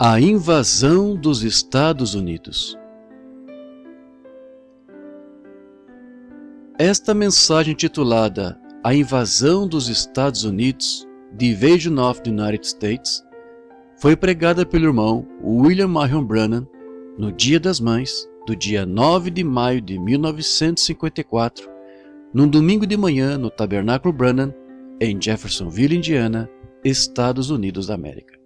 A invasão dos Estados Unidos. Esta mensagem titulada A Invasão dos Estados Unidos, The Invasion of the United States, foi pregada pelo irmão William Marion Branham no Dia das Mães, do dia 9 de maio de 1954, num domingo de manhã no Tabernáculo Branham, em Jeffersonville, Indiana, Estados Unidos da América.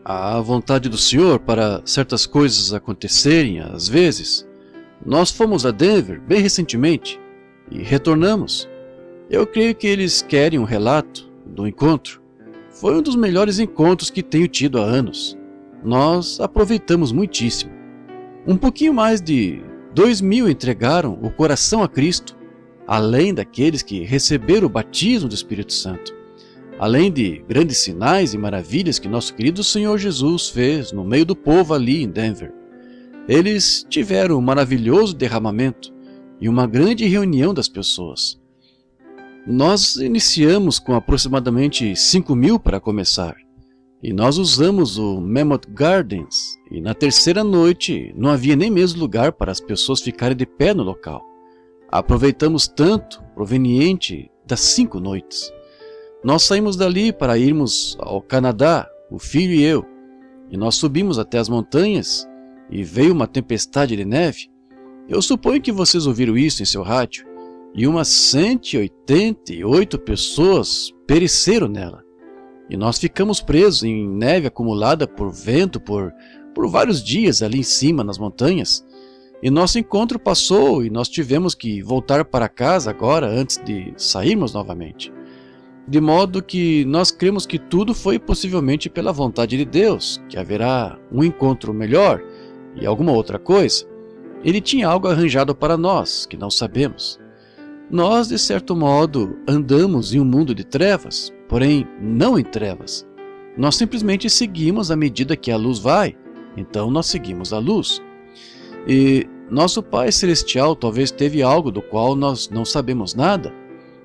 A vontade do Senhor para certas coisas acontecerem às vezes. Nós fomos a Denver bem recentemente e retornamos. Eu creio que eles querem um relato do encontro. Foi um dos melhores encontros que tenho tido há anos. Nós aproveitamos muitíssimo. Um pouquinho mais de 2.000 entregaram o coração a Cristo, além daqueles que receberam o batismo do Espírito Santo. Além de grandes sinais e maravilhas que nosso querido Senhor Jesus fez no meio do povo ali em Denver. Eles tiveram um maravilhoso derramamento e uma grande reunião das pessoas. Nós iniciamos com aproximadamente 5.000 para começar. E nós usamos o Mammoth Gardens, e na terceira noite não havia nem mesmo lugar para as pessoas ficarem de pé no local. Aproveitamos tanto proveniente das 5 noites. Nós saímos dali para irmos ao Canadá, o filho e eu, e nós subimos até as montanhas e veio uma tempestade de neve. Eu suponho que vocês ouviram isso em seu rádio, e umas 188 pessoas pereceram nela. E nós ficamos presos em neve acumulada por vento por vários dias ali em cima nas montanhas. E nosso encontro passou e nós tivemos que voltar para casa agora antes de sairmos novamente. De modo que nós cremos que tudo foi possivelmente pela vontade de Deus, que haverá um encontro melhor e alguma outra coisa. Ele tinha algo arranjado para nós, que não sabemos. Nós, de certo modo, andamos em um mundo de trevas, porém não em trevas. Nós simplesmente seguimos à medida que a luz vai, então nós seguimos a luz. E nosso Pai Celestial talvez teve algo do qual nós não sabemos nada.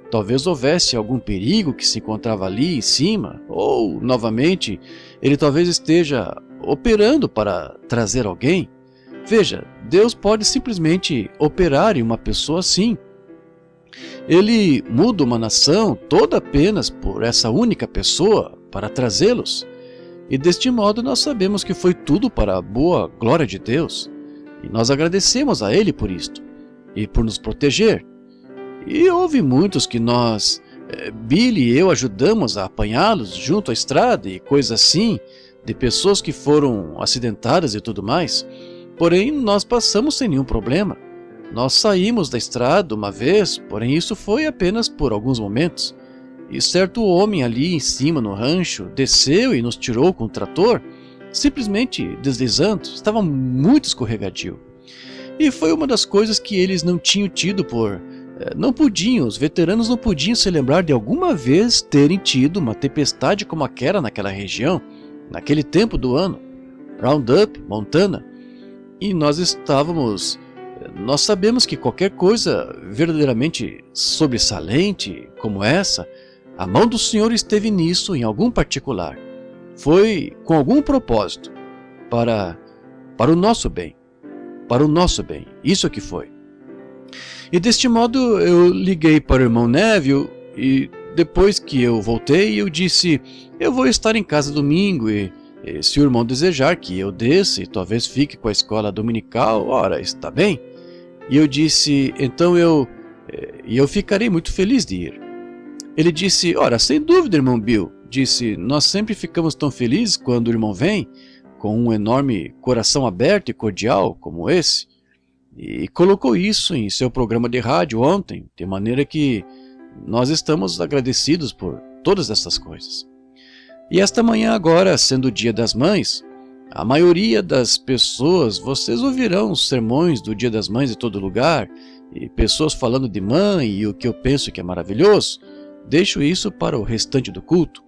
Talvez houvesse algum perigo que se encontrava ali em cima, ou, novamente, ele talvez esteja operando para trazer alguém. Veja, Deus pode simplesmente operar em uma pessoa assim. Ele muda uma nação toda apenas por essa única pessoa para trazê-los. E deste modo nós sabemos que foi tudo para a boa glória de Deus. E nós agradecemos a Ele por isto, e por nos proteger. E houve muitos que nós, Billy e eu, ajudamos a apanhá-los junto à estrada e coisas assim, de pessoas que foram acidentadas e tudo mais. Porém, nós passamos sem nenhum problema. Nós saímos da estrada uma vez, porém isso foi apenas por alguns momentos. E certo homem ali em cima no rancho desceu e nos tirou com o trator, simplesmente deslizando, estava muito escorregadio. E foi uma das coisas que eles não tinham tido os veteranos não podiam se lembrar de alguma vez terem tido uma tempestade como aquela naquela região, naquele tempo do ano, Roundup, Montana. E nós sabemos que qualquer coisa verdadeiramente sobressalente como essa, a mão do Senhor esteve nisso em algum particular. Foi com algum propósito, para o nosso bem, isso é que foi. E deste modo eu liguei para o irmão Neville e depois que eu voltei eu disse, eu vou estar em casa domingo e se o irmão desejar que eu desça e talvez fique com a escola dominical, ora, está bem. E eu disse, então eu ficarei muito feliz de ir. Ele disse, ora, sem dúvida, irmão Bill. Disse, nós sempre ficamos tão felizes quando o irmão vem, com um enorme coração aberto e cordial como esse. E colocou isso em seu programa de rádio ontem, de maneira que nós estamos agradecidos por todas essas coisas. E esta manhã agora, sendo o Dia das Mães, a maioria das pessoas, vocês ouvirão os sermões do Dia das Mães em todo lugar, e pessoas falando de mãe e o que eu penso que é maravilhoso. Deixo isso para o restante do culto.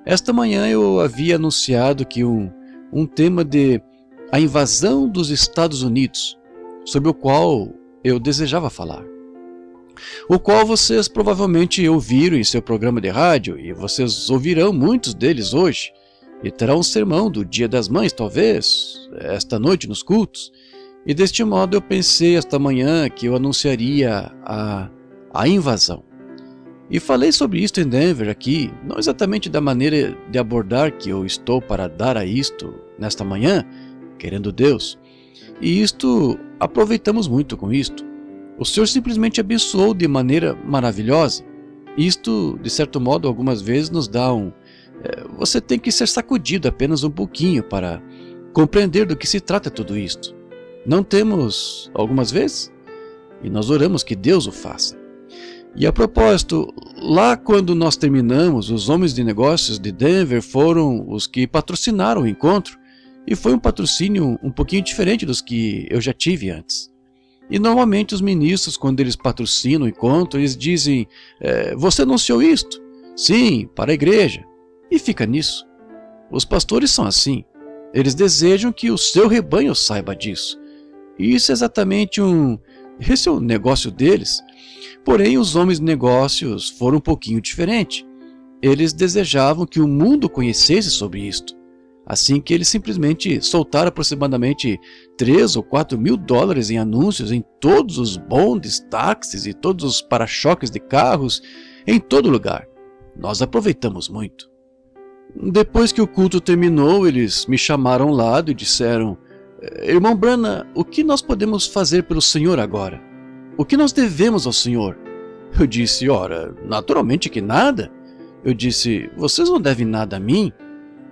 Esta manhã eu havia anunciado que um tema de a invasão dos Estados Unidos, sobre o qual eu desejava falar. O qual vocês provavelmente ouviram em seu programa de rádio, e vocês ouvirão muitos deles hoje, e terá um sermão do Dia das Mães, talvez, esta noite nos cultos. E deste modo eu pensei esta manhã que eu anunciaria a invasão. E falei sobre isto em Denver aqui, não exatamente da maneira de abordar que eu estou para dar a isto nesta manhã, querendo Deus. E isto, aproveitamos muito com isto. O Senhor simplesmente abençoou de maneira maravilhosa. Isto, de certo modo, algumas vezes nos dá você tem que ser sacudido apenas um pouquinho para compreender do que se trata tudo isto. Não temos, algumas vezes? E nós oramos que Deus o faça. E a propósito, lá quando nós terminamos, os homens de negócios de Denver foram os que patrocinaram o encontro, e foi um patrocínio um pouquinho diferente dos que eu já tive antes. E normalmente os ministros, quando eles patrocinam o encontro, eles dizem, você anunciou isto? Sim, para a igreja. E fica nisso. Os pastores são assim. Eles desejam que o seu rebanho saiba disso. E isso é exatamente esse é o negócio deles. Porém, os homens de negócios foram um pouquinho diferentes. Eles desejavam que o mundo conhecesse sobre isto. Assim que eles simplesmente soltaram aproximadamente 3 ou 4 mil dólares em anúncios em todos os bondes, táxis e todos os para-choques de carros, em todo lugar. Nós aproveitamos muito. Depois que o culto terminou, eles me chamaram ao lado e disseram, Irmão Branham, o que nós podemos fazer pelo Senhor agora? O que nós devemos ao Senhor? Eu disse, ora, naturalmente que nada. Eu disse, vocês não devem nada a mim.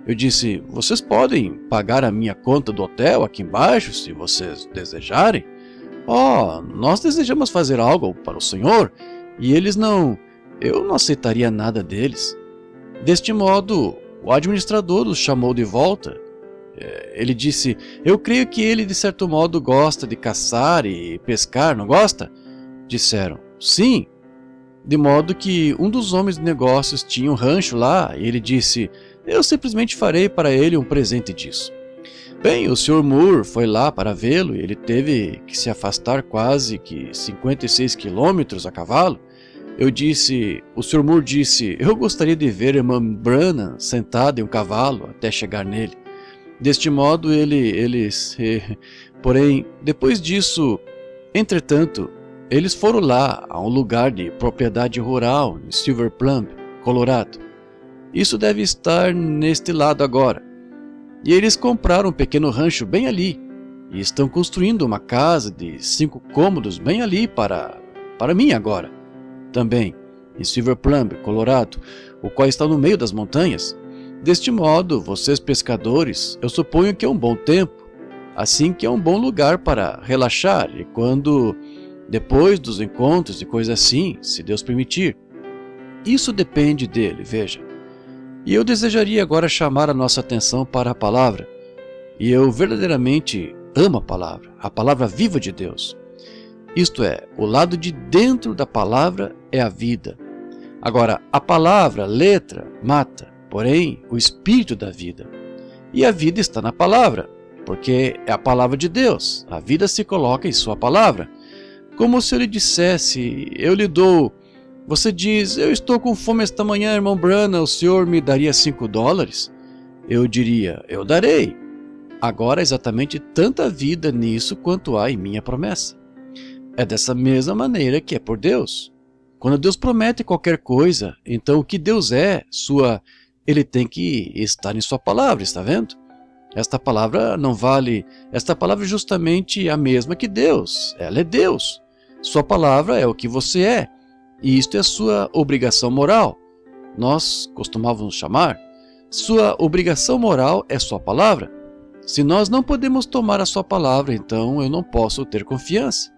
Eu disse, vocês podem pagar a minha conta do hotel aqui embaixo, se vocês desejarem. Nós desejamos fazer algo para o Senhor, e eu não aceitaria nada deles. Deste modo, o administrador os chamou de volta. Ele disse, eu creio que ele de certo modo gosta de caçar e pescar, não gosta? Disseram, sim. De modo que um dos homens de negócios tinha um rancho lá, e ele disse, eu simplesmente farei para ele um presente disso. Bem, o Sr. Moore foi lá para vê-lo e ele teve que se afastar quase que 56 quilômetros a cavalo. O Sr. Moore disse, eu gostaria de ver a irmã Branham sentada em um cavalo até chegar nele. Deste modo, porém, depois disso, entretanto, eles foram lá a um lugar de propriedade rural em Silver Plum, Colorado. Isso deve estar neste lado agora. E eles compraram um pequeno rancho bem ali e estão construindo uma casa de 5 cômodos bem ali para mim agora. Também, em Silver Plum, Colorado, o qual está no meio das montanhas. Deste modo, vocês pescadores, eu suponho que é um bom tempo, assim que é um bom lugar para relaxar e depois dos encontros e coisas assim, se Deus permitir. Isso depende dele, veja. E eu desejaria agora chamar a nossa atenção para a palavra. E eu verdadeiramente amo a palavra viva de Deus. Isto é, o lado de dentro da palavra é a vida. Agora, a palavra, letra, mata, porém, o espírito da vida. E a vida está na palavra, porque é a palavra de Deus. A vida se coloca em sua palavra. Como se eu lhe dissesse, eu lhe dou... Você diz, eu estou com fome esta manhã, irmão Branham, o senhor me daria $5? Eu diria, eu darei. Agora exatamente tanta vida nisso quanto há em minha promessa. É dessa mesma maneira que é por Deus. Quando Deus promete qualquer coisa, então o que Deus ele tem que estar em sua palavra, está vendo? Esta palavra não vale, esta palavra é justamente a mesma que Deus, ela é Deus. Sua palavra é o que você é, e isto é sua obrigação moral. Nós costumávamos chamar, sua obrigação moral é sua palavra. Se nós não podemos tomar a sua palavra, então eu não posso ter confiança.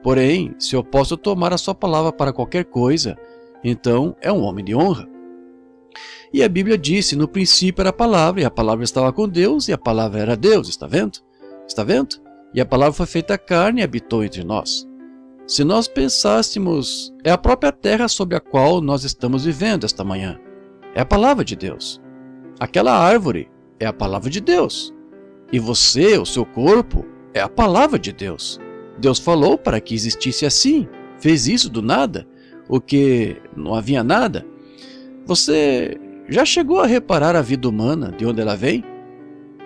Porém, se eu posso tomar a sua palavra para qualquer coisa, então é um homem de honra. E a Bíblia disse, no princípio era a palavra, e a palavra estava com Deus, e a palavra era Deus, está vendo? Está vendo? E a palavra foi feita carne e habitou entre nós. Se nós pensássemos, é a própria terra sobre a qual nós estamos vivendo esta manhã. É a palavra de Deus. Aquela árvore é a palavra de Deus. E você, o seu corpo, é a palavra de Deus. Deus falou para que existisse assim. Fez isso do nada, o que não havia nada. Você já chegou a reparar a vida humana, de onde ela vem?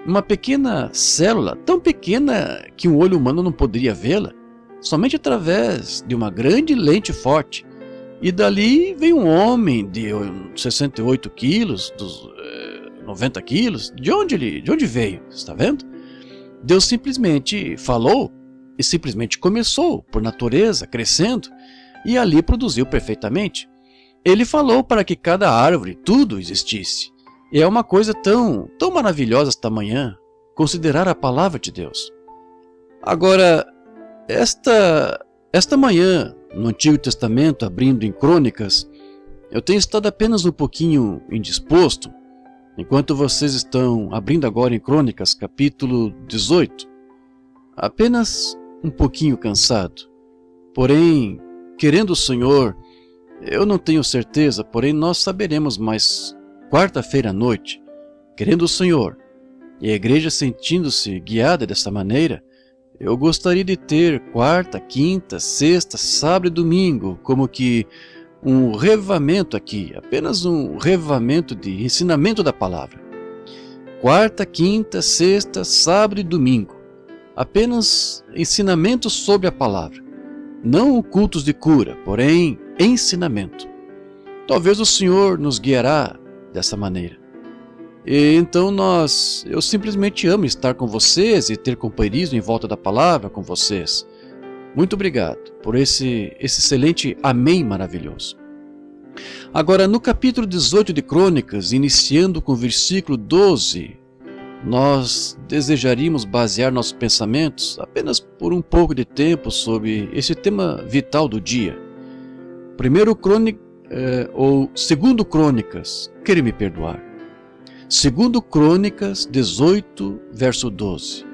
Uma pequena célula, tão pequena que um olho humano não poderia vê-la, somente através de uma grande lente forte. E dali vem um homem de 68 quilos, 90 quilos. De onde veio? Está vendo? Deus simplesmente falou e simplesmente começou, por natureza, crescendo, e ali produziu perfeitamente. Ele falou para que cada árvore, tudo existisse. E é uma coisa tão maravilhosa esta manhã, considerar a palavra de Deus. Agora, esta manhã, no Antigo Testamento, abrindo em Crônicas, eu tenho estado apenas um pouquinho indisposto, enquanto vocês estão abrindo agora em Crônicas, capítulo 18. Apenas um pouquinho cansado. Porém, querendo o Senhor, eu não tenho certeza, porém nós saberemos mais quarta-feira à noite, querendo o Senhor, e a igreja sentindo-se guiada dessa maneira, eu gostaria de ter quarta, quinta, sexta, sábado e domingo, como que um revivamento aqui, apenas um revivamento de ensinamento da palavra. Quarta, quinta, sexta, sábado e domingo, apenas ensinamento sobre a palavra. Não cultos de cura, porém ensinamento. Talvez o Senhor nos guiará dessa maneira. E então eu simplesmente amo estar com vocês e ter companheirismo em volta da palavra com vocês. Muito obrigado por esse excelente amém maravilhoso. Agora, no capítulo 18 de Crônicas, iniciando com o versículo 12, nós desejaríamos basear nossos pensamentos apenas por um pouco de tempo sobre esse tema vital do dia. Segundo Crônicas, queira me perdoar. Segundo Crônicas 18, verso 12.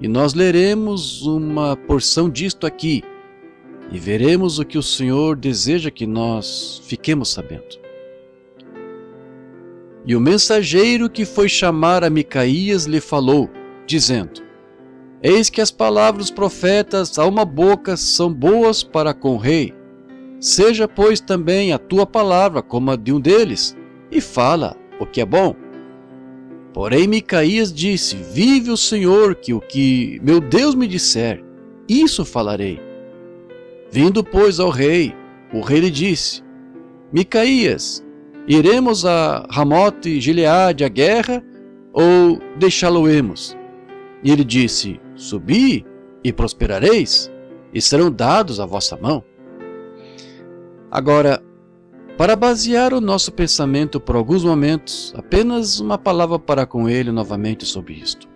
E nós leremos uma porção disto aqui e veremos o que o Senhor deseja que nós fiquemos sabendo. E o mensageiro que foi chamar a Micaías lhe falou, dizendo: Eis que as palavras dos profetas a uma boca são boas para com o rei. Seja, pois, também a tua palavra como a de um deles, e fala o que é bom. Porém Micaías disse: Vive o Senhor, que o que meu Deus me disser, isso falarei. Vindo, pois, ao rei, o rei lhe disse: Micaías, iremos a Ramote e Gileade à guerra, ou deixá-lo-emos? E ele disse: Subi e prosperareis, e serão dados à vossa mão. Agora, para basear o nosso pensamento por alguns momentos, apenas uma palavra para com ele novamente sobre isto.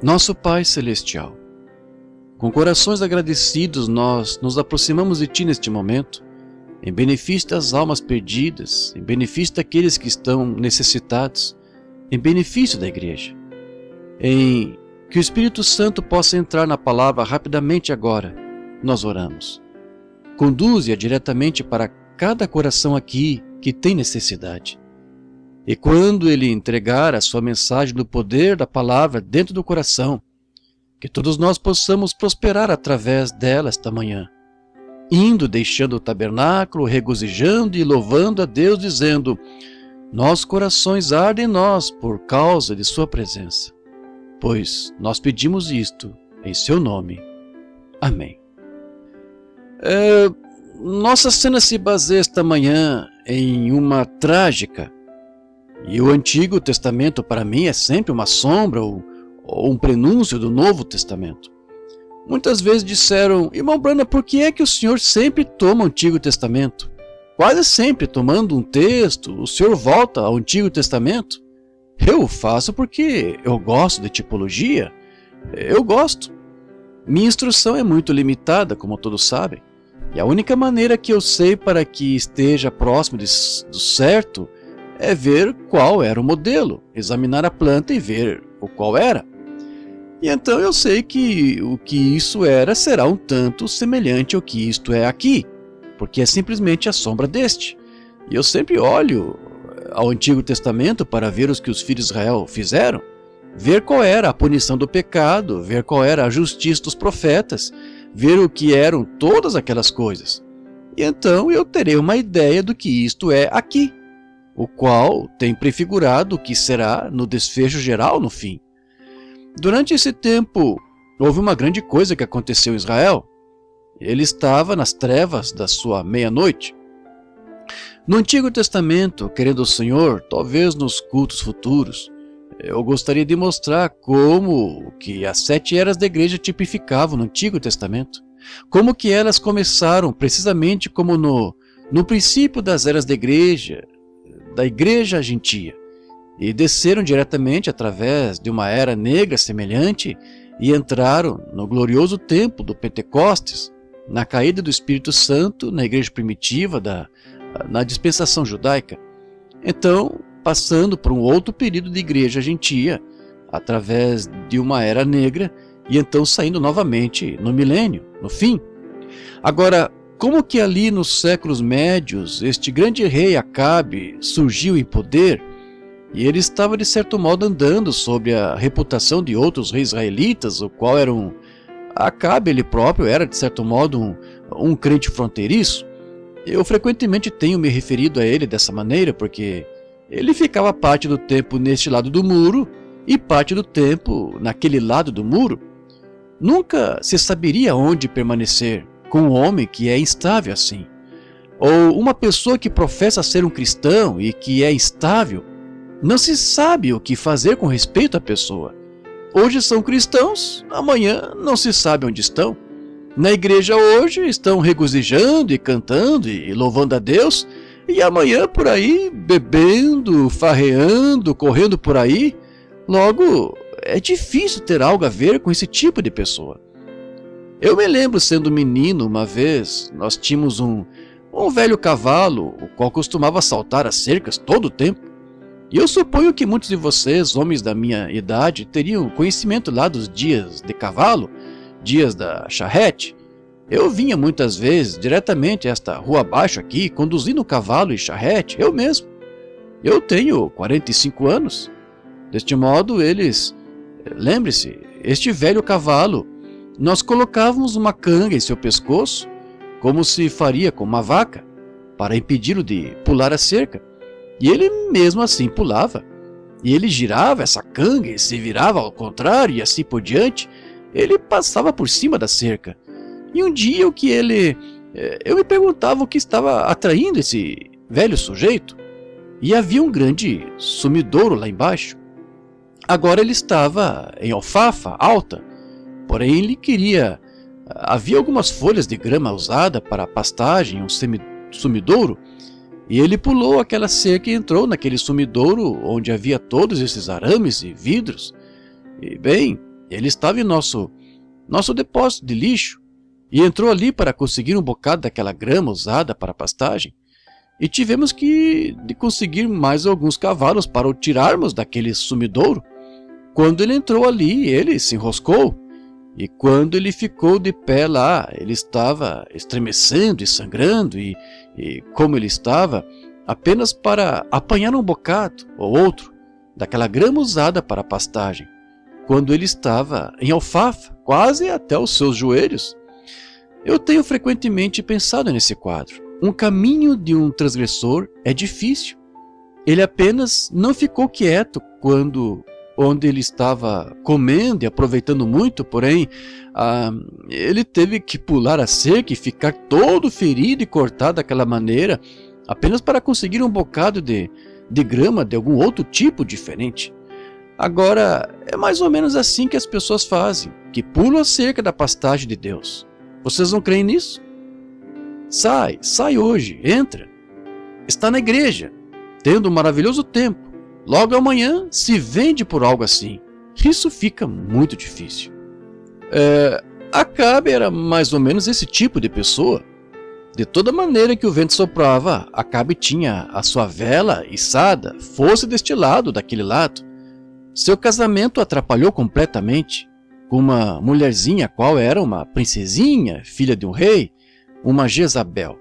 Nosso Pai Celestial, com corações agradecidos nós nos aproximamos de Ti neste momento, em benefício das almas perdidas, em benefício daqueles que estão necessitados, em benefício da igreja, em que o Espírito Santo possa entrar na palavra rapidamente agora, nós oramos. Conduze-a diretamente para cada coração aqui que tem necessidade. E quando ele entregar a sua mensagem do poder da palavra dentro do coração, que todos nós possamos prosperar através dela esta manhã, indo, deixando o tabernáculo, regozijando e louvando a Deus, dizendo: Nossos corações ardem em nós por causa de sua presença. Pois nós pedimos isto em seu nome. Amém. Nossa cena se baseia esta manhã em uma trágica, e o Antigo Testamento para mim é sempre uma sombra ou um prenúncio do Novo Testamento. Muitas vezes disseram: Irmão Branham, por que é que o senhor sempre toma o Antigo Testamento? Quase sempre tomando um texto, o senhor volta ao Antigo Testamento? Eu faço porque eu gosto de tipologia, eu gosto. Minha instrução é muito limitada, como todos sabem. E a única maneira que eu sei para que esteja próximo do certo é ver qual era o modelo, examinar a planta e ver o qual era. E então eu sei que o que isso era será um tanto semelhante ao que isto é aqui, porque é simplesmente a sombra deste. E eu sempre olho ao Antigo Testamento para ver os que os filhos de Israel fizeram, ver qual era a punição do pecado, ver qual era a justiça dos profetas, ver o que eram todas aquelas coisas. E então eu terei uma ideia do que isto é aqui, o qual tem prefigurado o que será no desfecho geral no fim. Durante esse tempo, houve uma grande coisa que aconteceu em Israel. Ele estava nas trevas da sua meia-noite. No Antigo Testamento, querendo o Senhor, talvez nos cultos futuros, eu gostaria de mostrar como que as 7 eras da igreja tipificavam no Antigo Testamento. Como que elas começaram precisamente como no princípio das eras da igreja gentia, e desceram diretamente através de uma era negra semelhante e entraram no glorioso tempo do Pentecostes, na caída do Espírito Santo na igreja primitiva, na dispensação judaica. Então, passando por um outro período de igreja gentia, através de uma era negra, e então saindo novamente no milênio, no fim. Agora, como que ali nos séculos médios, este grande rei Acabe surgiu em poder, e ele estava de certo modo andando sobre a reputação de outros reis israelitas, o qual era Acabe ele próprio era de certo modo um crente fronteiriço. Eu frequentemente tenho me referido a ele dessa maneira, porque ele ficava parte do tempo neste lado do muro e parte do tempo naquele lado do muro. Nunca se saberia onde permanecer com um homem que é instável assim. Ou uma pessoa que professa ser um cristão e que é instável. Não se sabe o que fazer com respeito à pessoa. Hoje são cristãos, amanhã não se sabe onde estão. Na igreja hoje estão regozijando e cantando e louvando a Deus, e amanhã por aí bebendo, farreando, correndo por aí. Logo, é difícil ter algo a ver com esse tipo de pessoa. Eu me lembro sendo menino uma vez, nós tínhamos um velho cavalo, o qual costumava saltar as cercas todo o tempo. E eu suponho que muitos de vocês, homens da minha idade, teriam conhecimento lá dos dias de cavalo, dias da charrete. Eu vinha muitas vezes diretamente esta rua abaixo aqui, conduzindo cavalo e charrete, eu mesmo. Eu tenho 45 anos. Deste modo, lembre-se, este velho cavalo, nós colocávamos uma canga em seu pescoço, como se faria com uma vaca, para impedi-lo de pular a cerca. E ele mesmo assim pulava. E ele girava essa canga e se virava ao contrário e assim por diante. Ele passava por cima da cerca. E um dia eu me perguntava o que estava atraindo esse velho sujeito. E havia um grande sumidouro lá embaixo. Agora ele estava em alfafa alta, porém ele havia algumas folhas de grama usada para pastagem, um sumidouro, e ele pulou aquela cerca e entrou naquele sumidouro onde havia todos esses arames e vidros. E bem, ele estava em nosso depósito de lixo, e entrou ali para conseguir um bocado daquela grama usada para pastagem, e tivemos de conseguir mais alguns cavalos para o tirarmos daquele sumidouro. Quando ele entrou ali, ele se enroscou, e quando ele ficou de pé lá, ele estava estremecendo e sangrando, e como ele estava, apenas para apanhar um bocado ou outro daquela grama usada para pastagem, quando ele estava em alfafa, quase até os seus joelhos. Eu tenho frequentemente pensado nesse quadro. Um caminho de um transgressor é difícil. Ele apenas não ficou quieto onde ele estava comendo e aproveitando muito, porém, ele teve que pular a cerca e ficar todo ferido e cortado daquela maneira, apenas para conseguir um bocado de grama de algum outro tipo diferente. Agora, é mais ou menos assim que as pessoas fazem, que pulam a cerca da pastagem de Deus. Vocês não creem nisso? Sai hoje, entra. Está na igreja, tendo um maravilhoso tempo. Logo amanhã se vende por algo assim. Isso fica muito difícil. Acabe era mais ou menos esse tipo de pessoa. De toda maneira que o vento soprava, Acabe tinha a sua vela içada, fosse deste lado, daquele lado. Seu casamento atrapalhou completamente, com uma mulherzinha qual era uma princesinha, filha de um rei, uma Jezabel.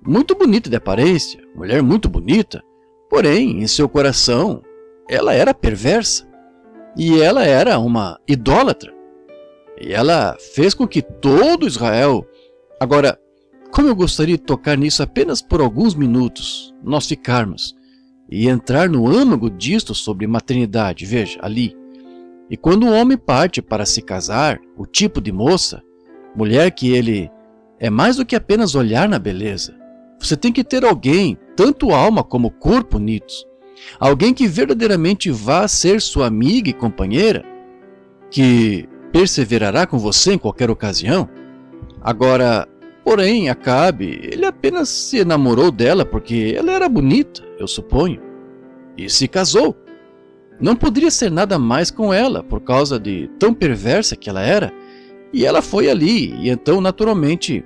Muito bonita de aparência, mulher muito bonita, porém, em seu coração, ela era perversa. E ela era uma idólatra. E ela fez com que todo Israel... Agora, como eu gostaria de tocar nisso apenas por alguns minutos, nós ficarmos, e entrar no âmago disto sobre maternidade, veja, ali. E quando um homem parte para se casar, o tipo de moça, mulher que ele é mais do que apenas olhar na beleza. Você tem que ter alguém, tanto alma como corpo unidos. Alguém que verdadeiramente vá ser sua amiga e companheira, que perseverará com você em qualquer ocasião. Agora, porém, Acabe, ele apenas se enamorou dela porque ela era bonita, eu suponho, e se casou. Não poderia ser nada mais com ela por causa de tão perversa que ela era, e ela foi ali, e então naturalmente,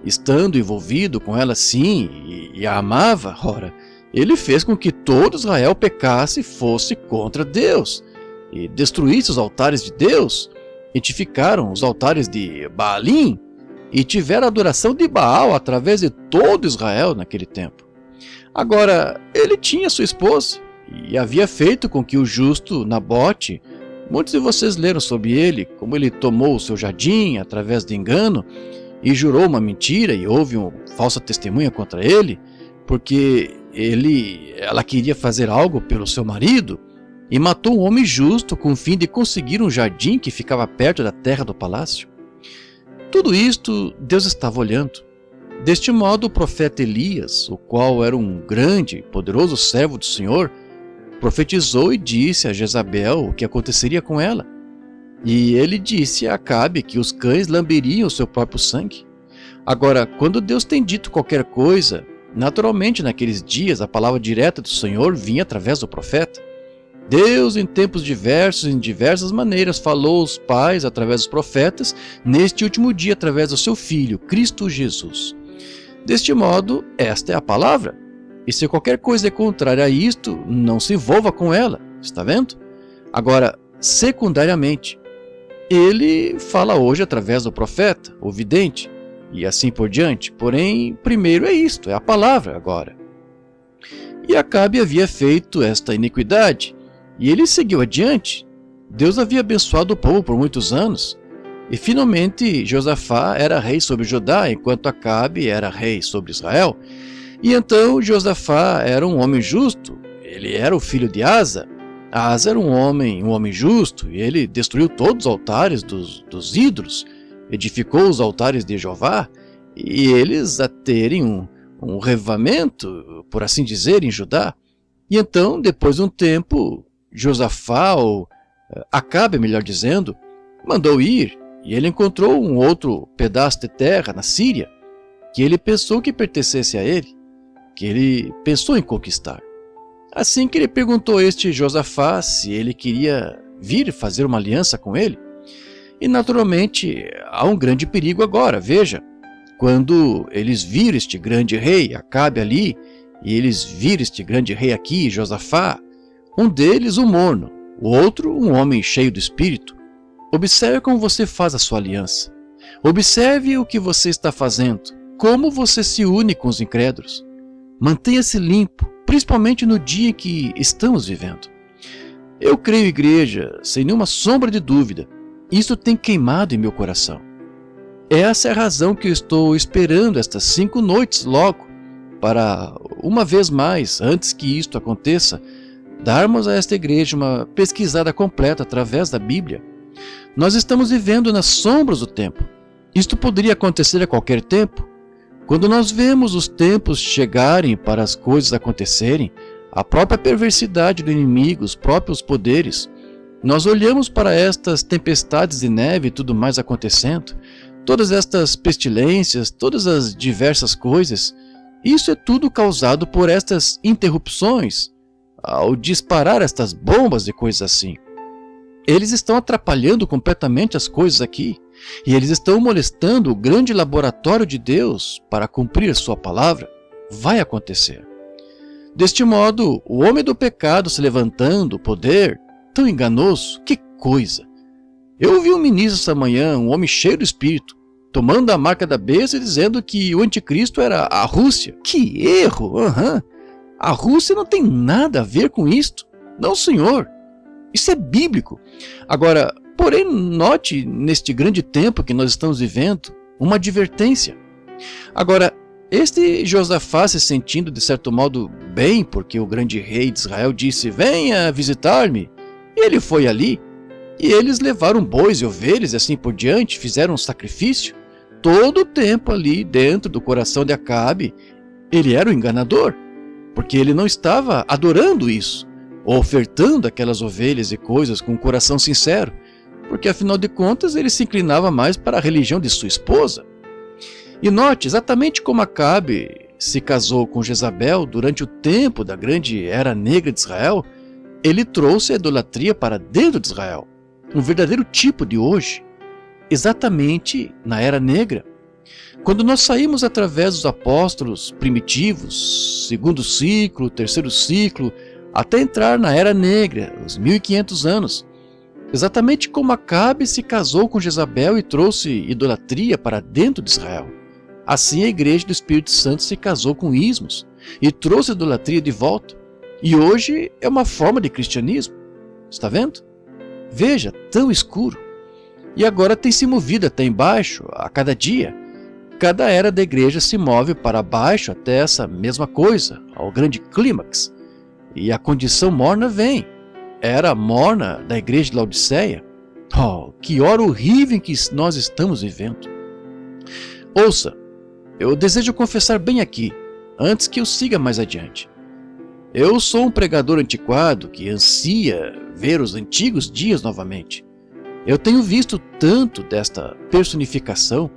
estando envolvido com ela sim, e a amava, ora, ele fez com que todo Israel pecasse e fosse contra Deus, e destruísse os altares de Deus, edificaram os altares de Baalim, e tiveram adoração de Baal através de todo Israel naquele tempo. Agora, ele tinha sua esposa, e havia feito com que o justo Nabote, muitos de vocês leram sobre ele, como ele tomou o seu jardim através de engano, e jurou uma mentira, e houve uma falsa testemunha contra ele, porque ela queria fazer algo pelo seu marido, e matou um homem justo com o fim de conseguir um jardim que ficava perto da terra do palácio. Tudo isto Deus estava olhando. Deste modo, o profeta Elias, o qual era um grande e poderoso servo do Senhor, profetizou e disse a Jezabel o que aconteceria com ela. E ele disse a Acabe que os cães lamberiam o seu próprio sangue. Agora, quando Deus tem dito qualquer coisa, naturalmente naqueles dias a palavra direta do Senhor vinha através do profeta. Deus, em tempos diversos, em diversas maneiras, falou aos pais através dos profetas, neste último dia através do seu Filho, Cristo Jesus. Deste modo, esta é a palavra. E se qualquer coisa é contrária a isto, não se envolva com ela. Está vendo? Agora, secundariamente, ele fala hoje através do profeta, o vidente, e assim por diante. Porém, primeiro é isto, é a palavra agora. E Acabe havia feito esta iniquidade, e ele seguiu adiante. Deus havia abençoado o povo por muitos anos, e finalmente Josafá era rei sobre Judá, enquanto Acabe era rei sobre Israel. E então Josafá era um homem justo, ele era o filho de Asa. Asa era um homem justo, e ele destruiu todos os altares dos ídolos, edificou os altares de Jeová, e eles a terem um revivamento, por assim dizer, em Judá. E então, depois de um tempo, Josafá, ou Acabe, melhor dizendo, mandou ir, e ele encontrou um outro pedaço de terra na Síria, que ele pensou que pertencesse a ele, que ele pensou em conquistar. Assim que ele perguntou a este Josafá se ele queria vir fazer uma aliança com ele. E naturalmente há um grande perigo agora, veja, quando eles viram este grande rei, Acabe ali, e eles viram este grande rei aqui, Josafá, um deles um morno, o outro um homem cheio do espírito. Observe como você faz a sua aliança. Observe o que você está fazendo, como você se une com os incrédulos. Mantenha-se limpo, principalmente no dia em que estamos vivendo. Eu creio, igreja, sem nenhuma sombra de dúvida, isso tem queimado em meu coração. Essa é a razão que eu estou esperando estas 5 noites logo, para, uma vez mais, antes que isto aconteça, darmos a esta igreja uma pesquisada completa através da Bíblia. Nós estamos vivendo nas sombras do tempo. Isto poderia acontecer a qualquer tempo. Quando nós vemos os tempos chegarem para as coisas acontecerem, a própria perversidade do inimigo, os próprios poderes, nós olhamos para estas tempestades de neve e tudo mais acontecendo, todas estas pestilências, todas as diversas coisas, isso é tudo causado por estas interrupções, ao disparar estas bombas e coisas assim. Eles estão atrapalhando completamente as coisas aqui, e eles estão molestando o grande laboratório de Deus para cumprir sua palavra. Vai acontecer. Deste modo, o homem do pecado se levantando, o poder, tão enganoso, que coisa! Eu ouvi um ministro essa manhã, um homem cheio do espírito, tomando a marca da besta e dizendo que o anticristo era a Rússia. Que erro! A Rússia não tem nada a ver com isto. Não, senhor. Isso é bíblico. Agora, porém, note neste grande tempo que nós estamos vivendo, uma advertência. Agora, este Josafá se sentindo de certo modo bem, porque o grande rei de Israel disse, venha visitar-me. E ele foi ali, e eles levaram bois e ovelhas e assim por diante, fizeram um sacrifício. Todo o tempo ali dentro do coração de Acabe, ele era o enganador, porque ele não estava adorando isso, ou ofertando aquelas ovelhas e coisas com um coração sincero, porque afinal de contas ele se inclinava mais para a religião de sua esposa. E note, exatamente como Acabe se casou com Jezabel durante o tempo da grande era negra de Israel, ele trouxe a idolatria para dentro de Israel, um verdadeiro tipo de hoje, exatamente na era negra. Quando nós saímos através dos apóstolos primitivos, segundo ciclo, terceiro ciclo, até entrar na era negra, os 1500 anos, exatamente como Acabe se casou com Jezabel e trouxe idolatria para dentro de Israel, assim a igreja do Espírito Santo se casou com ismos e trouxe a idolatria de volta. E hoje é uma forma de cristianismo. Está vendo? Veja, tão escuro. E agora tem se movido até embaixo, a cada dia. Cada era da igreja se move para baixo até essa mesma coisa, ao grande clímax. E a condição morna vem. Era morna da igreja de Laodiceia. Oh, que hora horrível em que nós estamos vivendo. Ouça, eu desejo confessar bem aqui, antes que eu siga mais adiante. Eu sou um pregador antiquado que ansia ver os antigos dias novamente. Eu tenho visto tanto desta personificação,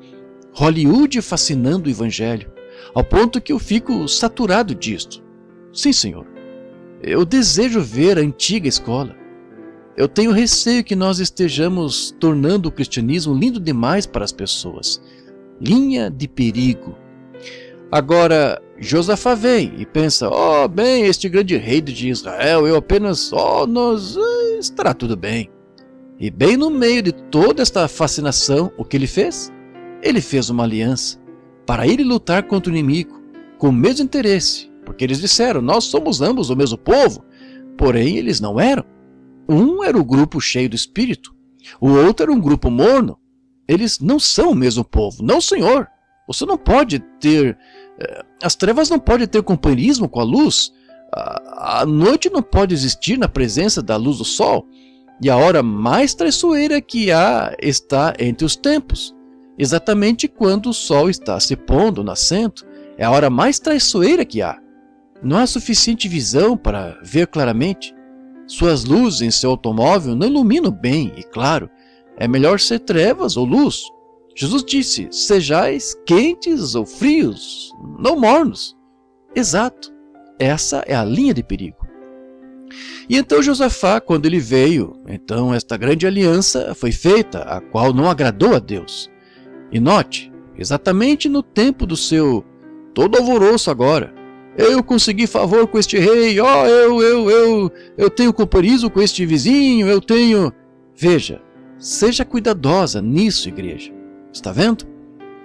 Hollywood fascinando o Evangelho, ao ponto que eu fico saturado disto. Sim, Senhor. Eu desejo ver a antiga escola. Eu tenho receio que nós estejamos tornando o cristianismo lindo demais para as pessoas. Linha de perigo. Agora, Josafá vem e pensa, bem, este grande rei de Israel, eu apenas, estará tudo bem. E bem no meio de toda esta fascinação, o que ele fez? Ele fez uma aliança para ir lutar contra o inimigo, com o mesmo interesse, porque eles disseram, nós somos ambos o mesmo povo, porém eles não eram. Um era o grupo cheio do Espírito, o outro era um grupo morno. Eles não são o mesmo povo, não, Senhor. Você não pode ter... As trevas não podem ter companheirismo com a luz. A noite não pode existir na presença da luz do sol. E a hora mais traiçoeira que há está entre os tempos. Exatamente quando o sol está se pondo, nascendo. É a hora mais traiçoeira que há. Não há suficiente visão para ver claramente. Suas luzes em seu automóvel não iluminam bem, e claro, é melhor ser trevas ou luz. Jesus disse, sejais quentes ou frios, não mornos. Exato, essa é a linha de perigo. E então Josafá, quando ele veio, então esta grande aliança foi feita, a qual não agradou a Deus. E note, exatamente no tempo do seu todo alvoroço agora, eu consegui favor com este rei, eu tenho companheirismo com este vizinho, eu tenho... Veja, seja cuidadosa nisso, igreja. Está vendo?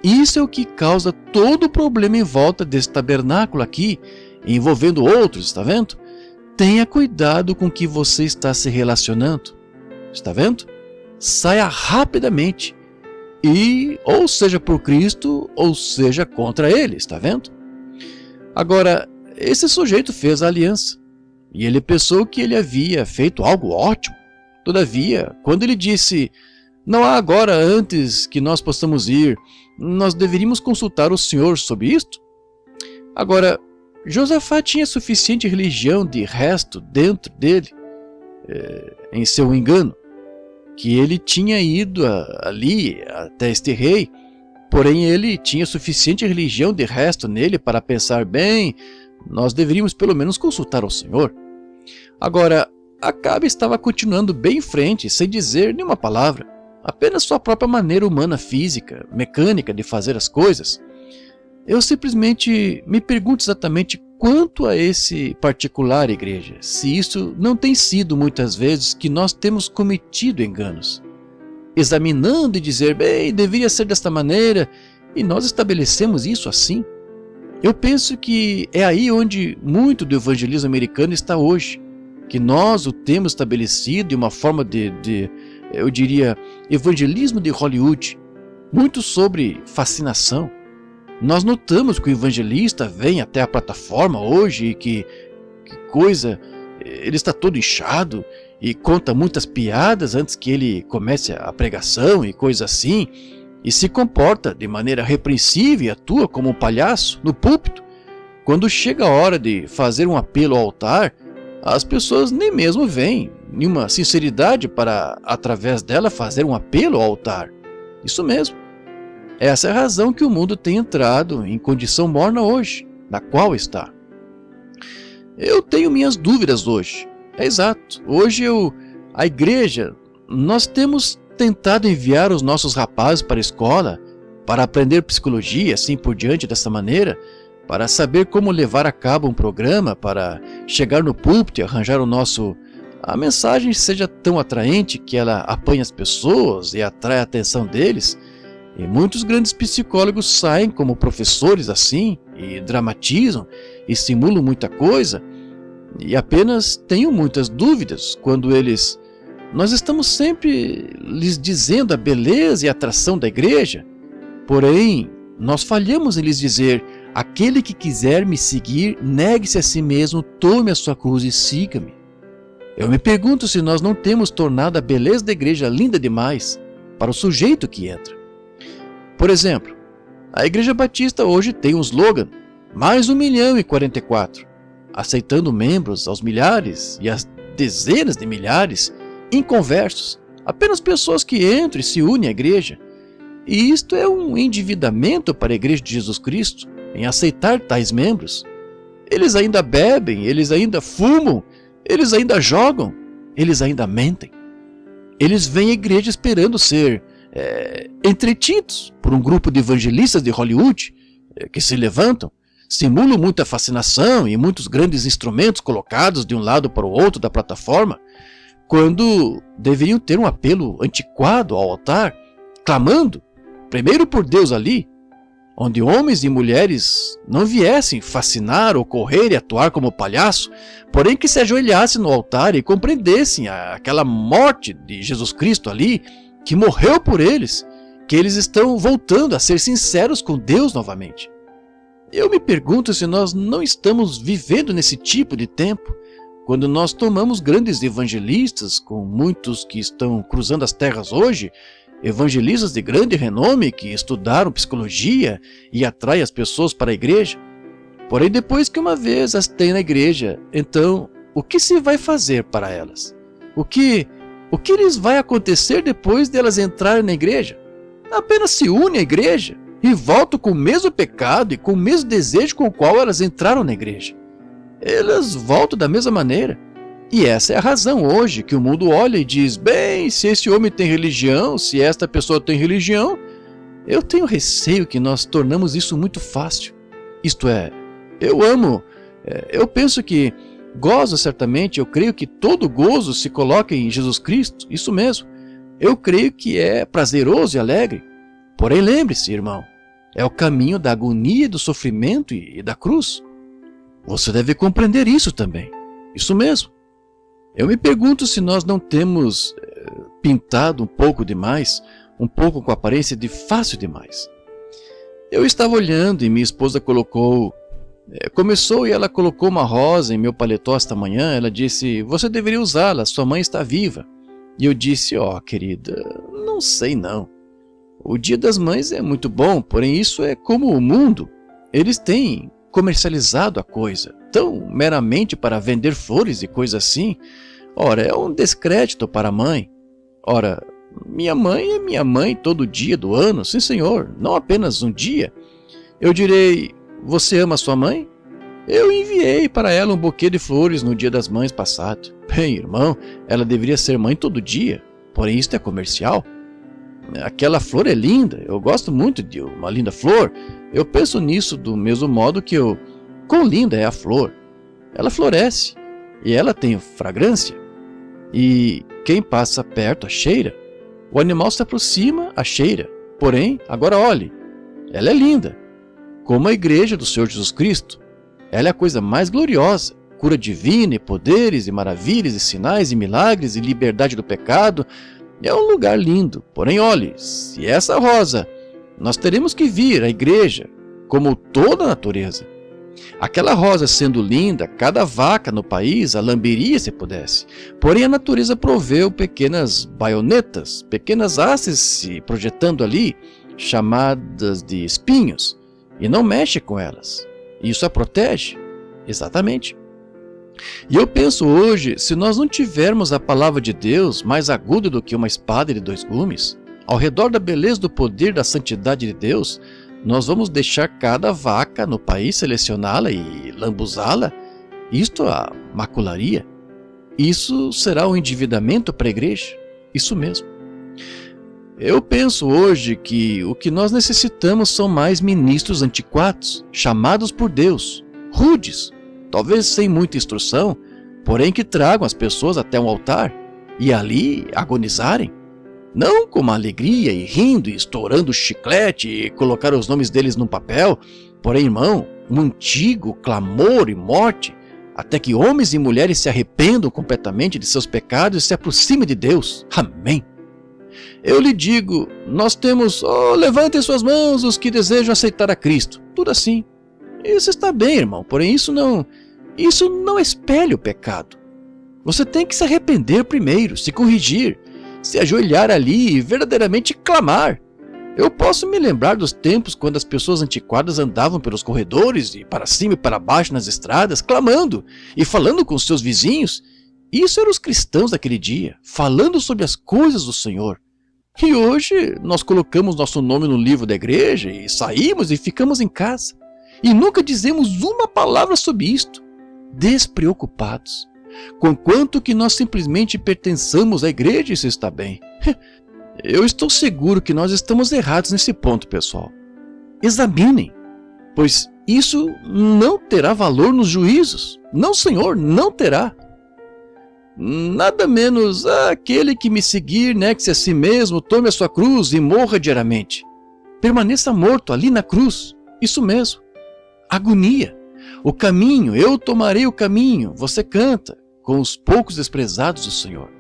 Isso é o que causa todo o problema em volta desse tabernáculo aqui, envolvendo outros, está vendo? Tenha cuidado com que você está se relacionando. Está vendo? Saia rapidamente. E ou seja por Cristo, ou seja contra ele, está vendo? Agora, esse sujeito fez a aliança. E ele pensou que ele havia feito algo ótimo. Todavia, quando ele disse... Não há agora antes que nós possamos ir. Nós deveríamos consultar o Senhor sobre isto? Agora, Josafá tinha suficiente religião de resto dentro dele, em seu engano, que ele tinha ido ali até este rei, porém ele tinha suficiente religião de resto nele para pensar, bem, nós deveríamos pelo menos consultar ao Senhor. Agora, Acabe estava continuando bem em frente, sem dizer nenhuma palavra. Apenas sua própria maneira humana, física, mecânica de fazer as coisas. Eu simplesmente me pergunto exatamente quanto a esse particular, igreja, se isso não tem sido muitas vezes que nós temos cometido enganos. Examinando e dizer, bem, deveria ser desta maneira, e nós estabelecemos isso assim. Eu penso que é aí onde muito do evangelismo americano está hoje. que nós o temos estabelecido em uma forma eu diria, evangelismo de Hollywood, muito sobre fascinação. Nós notamos que o evangelista vem até a plataforma hoje e que coisa, ele está todo inchado e conta muitas piadas antes que ele comece a pregação e coisa assim, e se comporta de maneira repreensível e atua como um palhaço no púlpito. Quando chega a hora de fazer um apelo ao altar, as pessoas nem mesmo veem nenhuma sinceridade para, através dela, fazer um apelo ao altar. Isso mesmo. Essa é a razão que o mundo tem entrado em condição morna hoje, na qual está. Eu tenho minhas dúvidas hoje. É exato. Hoje a igreja, nós temos tentado enviar os nossos rapazes para a escola, para aprender psicologia, assim por diante, dessa maneira, para saber como levar a cabo um programa, para chegar no púlpito e arranjar a mensagem seja tão atraente que ela apanhe as pessoas e atrai a atenção deles. E muitos grandes psicólogos saem como professores assim, e dramatizam, e simulam muita coisa, e apenas tenho muitas dúvidas quando nós estamos sempre lhes dizendo a beleza e a atração da igreja, porém, nós falhamos em lhes dizer: aquele que quiser me seguir, negue-se a si mesmo, tome a sua cruz e siga-me. Eu me pergunto se nós não temos tornado a beleza da igreja linda demais para o sujeito que entra. Por exemplo, a Igreja Batista hoje tem um slogan: mais 1.044, aceitando membros aos milhares e às dezenas de milhares inconversos, apenas pessoas que entram e se unem à igreja. E isto é um endividamento para a Igreja de Jesus Cristo, em aceitar tais membros. Eles ainda bebem, eles ainda fumam, eles ainda jogam, eles ainda mentem. Eles vêm à igreja esperando ser entretidos por um grupo de evangelistas de Hollywood que se levantam, simulam muita fascinação e muitos grandes instrumentos colocados de um lado para o outro da plataforma, quando deveriam ter um apelo antiquado ao altar, clamando, primeiro por Deus ali, onde homens e mulheres não viessem fascinar ou correr e atuar como palhaço, porém que se ajoelhassem no altar e compreendessem aquela morte de Jesus Cristo ali, que morreu por eles, que eles estão voltando a ser sinceros com Deus novamente. Eu me pergunto se nós não estamos vivendo nesse tipo de tempo, quando nós tomamos grandes evangelistas, com muitos que estão cruzando as terras hoje, evangelistas de grande renome que estudaram psicologia e atraem as pessoas para a igreja. Porém, depois que uma vez as têm na igreja, então, o que se vai fazer para elas? O que lhes vai acontecer depois de elas entrarem na igreja? Apenas se unem à igreja e voltam com o mesmo pecado e com o mesmo desejo com o qual elas entraram na igreja. Elas voltam da mesma maneira. E essa é a razão hoje que o mundo olha e diz: bem, se esse homem tem religião, se esta pessoa tem religião, eu tenho receio que nós tornamos isso muito fácil. Isto é, eu penso que gozo certamente, eu creio que todo gozo se coloca em Jesus Cristo, isso mesmo. Eu creio que é prazeroso e alegre. Porém, lembre-se, irmão, é o caminho da agonia, do sofrimento e da cruz. Você deve compreender isso também. Isso mesmo. Eu me pergunto se nós não temos pintado um pouco demais, um pouco com aparência de fácil demais. Eu estava olhando e minha esposa começou e ela colocou uma rosa em meu paletó esta manhã. Ela disse: você deveria usá-la, sua mãe está viva. E eu disse: querida, não sei não. O Dia das Mães é muito bom, porém isso é como o mundo. Eles têm comercializado a coisa, tão meramente para vender flores e coisa assim. Ora, é um descrédito para a mãe. Ora, minha mãe é minha mãe todo dia do ano, sim senhor, não apenas um dia. Eu direi: você ama sua mãe? Eu enviei para ela um buquê de flores no Dia das Mães passado. Bem, irmão, ela deveria ser mãe todo dia, porém isto é comercial. Aquela flor é linda, eu gosto muito de uma linda flor. Eu penso nisso do mesmo modo que quão linda é a flor. Ela floresce e ela tem fragrância. E quem passa perto a cheira. O animal se aproxima, a cheira. Porém, agora olhe, ela é linda, como a igreja do Senhor Jesus Cristo. Ela é a coisa mais gloriosa, cura divina e poderes e maravilhas e sinais e milagres e liberdade do pecado. É um lugar lindo. Porém, olhe, se essa rosa, nós teremos que vir à igreja, como toda a natureza. Aquela rosa sendo linda, cada vaca no país a lamberia se pudesse. Porém, a natureza proveu pequenas baionetas, pequenas hastes se projetando ali, chamadas de espinhos, e não mexe com elas. Isso a protege. Exatamente. E eu penso hoje, se nós não tivermos a palavra de Deus mais aguda do que uma espada de dois gumes, ao redor da beleza do poder da santidade de Deus, nós vamos deixar cada vaca no país selecioná-la e lambuzá-la? Isto a macularia? Isso será um endividamento para a igreja? Isso mesmo. Eu penso hoje que o que nós necessitamos são mais ministros antiquados, chamados por Deus, rudes, talvez sem muita instrução, porém que tragam as pessoas até um altar e ali agonizarem. Não com uma alegria e rindo e estourando chiclete e colocar os nomes deles num papel, porém, irmão, um antigo clamor e morte, até que homens e mulheres se arrependam completamente de seus pecados e se aproximem de Deus. Amém. Eu lhe digo, nós temos, levantem suas mãos os que desejam aceitar a Cristo. Tudo assim. Isso está bem, irmão, porém isso não espelha o pecado. Você tem que se arrepender primeiro, se corrigir, se ajoelhar ali e verdadeiramente clamar. Eu posso me lembrar dos tempos quando as pessoas antiquadas andavam pelos corredores e para cima e para baixo nas estradas, clamando e falando com seus vizinhos. Isso eram os cristãos daquele dia, falando sobre as coisas do Senhor. E hoje nós colocamos nosso nome no livro da igreja e saímos e ficamos em casa. E nunca dizemos uma palavra sobre isto, despreocupados. Conquanto que nós simplesmente pertençamos à igreja, isso está bem. Eu estou seguro que nós estamos errados nesse ponto, pessoal. Examinem, pois isso não terá valor nos juízos. Não, Senhor, não terá. Nada menos aquele que me seguir, negue-se a si mesmo, tome a sua cruz e morra diariamente. Permaneça morto ali na cruz. Isso mesmo. Agonia. O caminho, eu tomarei o caminho. Você canta com os poucos desprezados do Senhor.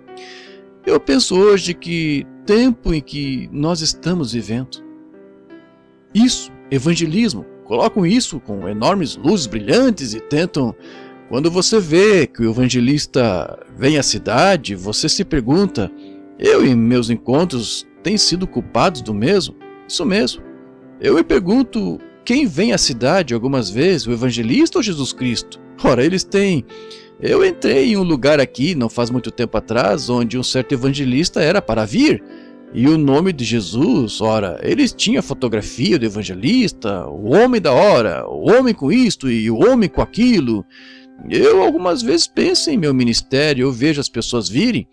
Eu penso hoje que tempo em que nós estamos vivendo. Isso, evangelismo, colocam isso com enormes luzes brilhantes e tentam. Quando você vê que o evangelista vem à cidade, você se pergunta, eu em meus encontros tenho sido culpados do mesmo? Isso mesmo. Eu me pergunto, quem vem à cidade algumas vezes, o evangelista ou Jesus Cristo? Ora, eles têm. Eu entrei em um lugar aqui, não faz muito tempo atrás, onde um certo evangelista era para vir, e o nome de Jesus, ora, eles tinham a fotografia do evangelista, o homem da hora, o homem com isto e o homem com aquilo. Eu algumas vezes penso em meu ministério, eu vejo as pessoas virem,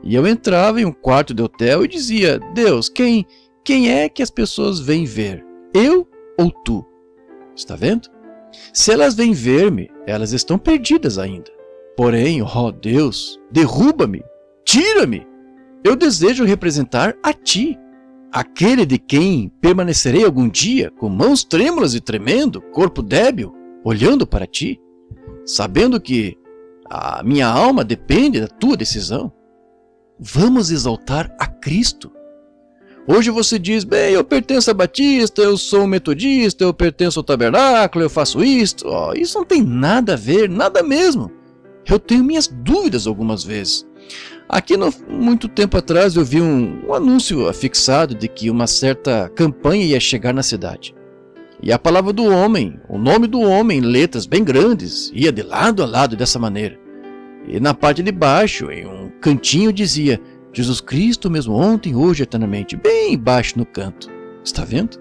e eu entrava em um quarto de hotel e dizia, Deus, quem é que as pessoas vêm ver? Eu ou tu? Está vendo? Se elas vêm ver-me, elas estão perdidas ainda. Porém, Deus, derruba-me, tira-me. Eu desejo representar a ti, aquele de quem permanecerei algum dia, com mãos trêmulas e tremendo, corpo débil, olhando para ti, sabendo que a minha alma depende da tua decisão. Vamos exaltar a Cristo. Hoje você diz, bem, eu pertenço a Batista, eu sou um metodista, eu pertenço ao tabernáculo, eu faço isto. Isso não tem nada a ver, nada mesmo. Eu tenho minhas dúvidas algumas vezes. Aqui, muito tempo atrás, eu vi um anúncio afixado de que uma certa campanha ia chegar na cidade. E a palavra do homem, o nome do homem, em letras bem grandes, ia de lado a lado dessa maneira. E na parte de baixo, em um cantinho, dizia, Jesus Cristo mesmo ontem, hoje, eternamente, bem embaixo no canto. Está vendo?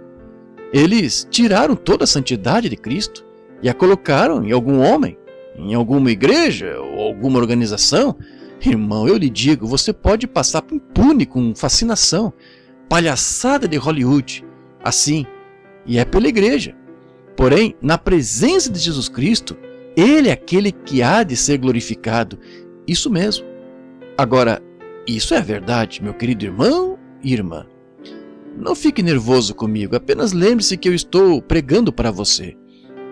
Eles tiraram toda a santidade de Cristo e a colocaram em algum homem, em alguma igreja ou alguma organização. Irmão, eu lhe digo, você pode passar impune com fascinação, palhaçada de Hollywood, assim, e é pela igreja. Porém, na presença de Jesus Cristo, Ele é aquele que há de ser glorificado. Isso mesmo. Agora, isso é verdade, meu querido irmão e irmã. Não fique nervoso comigo, apenas lembre-se que eu estou pregando para você.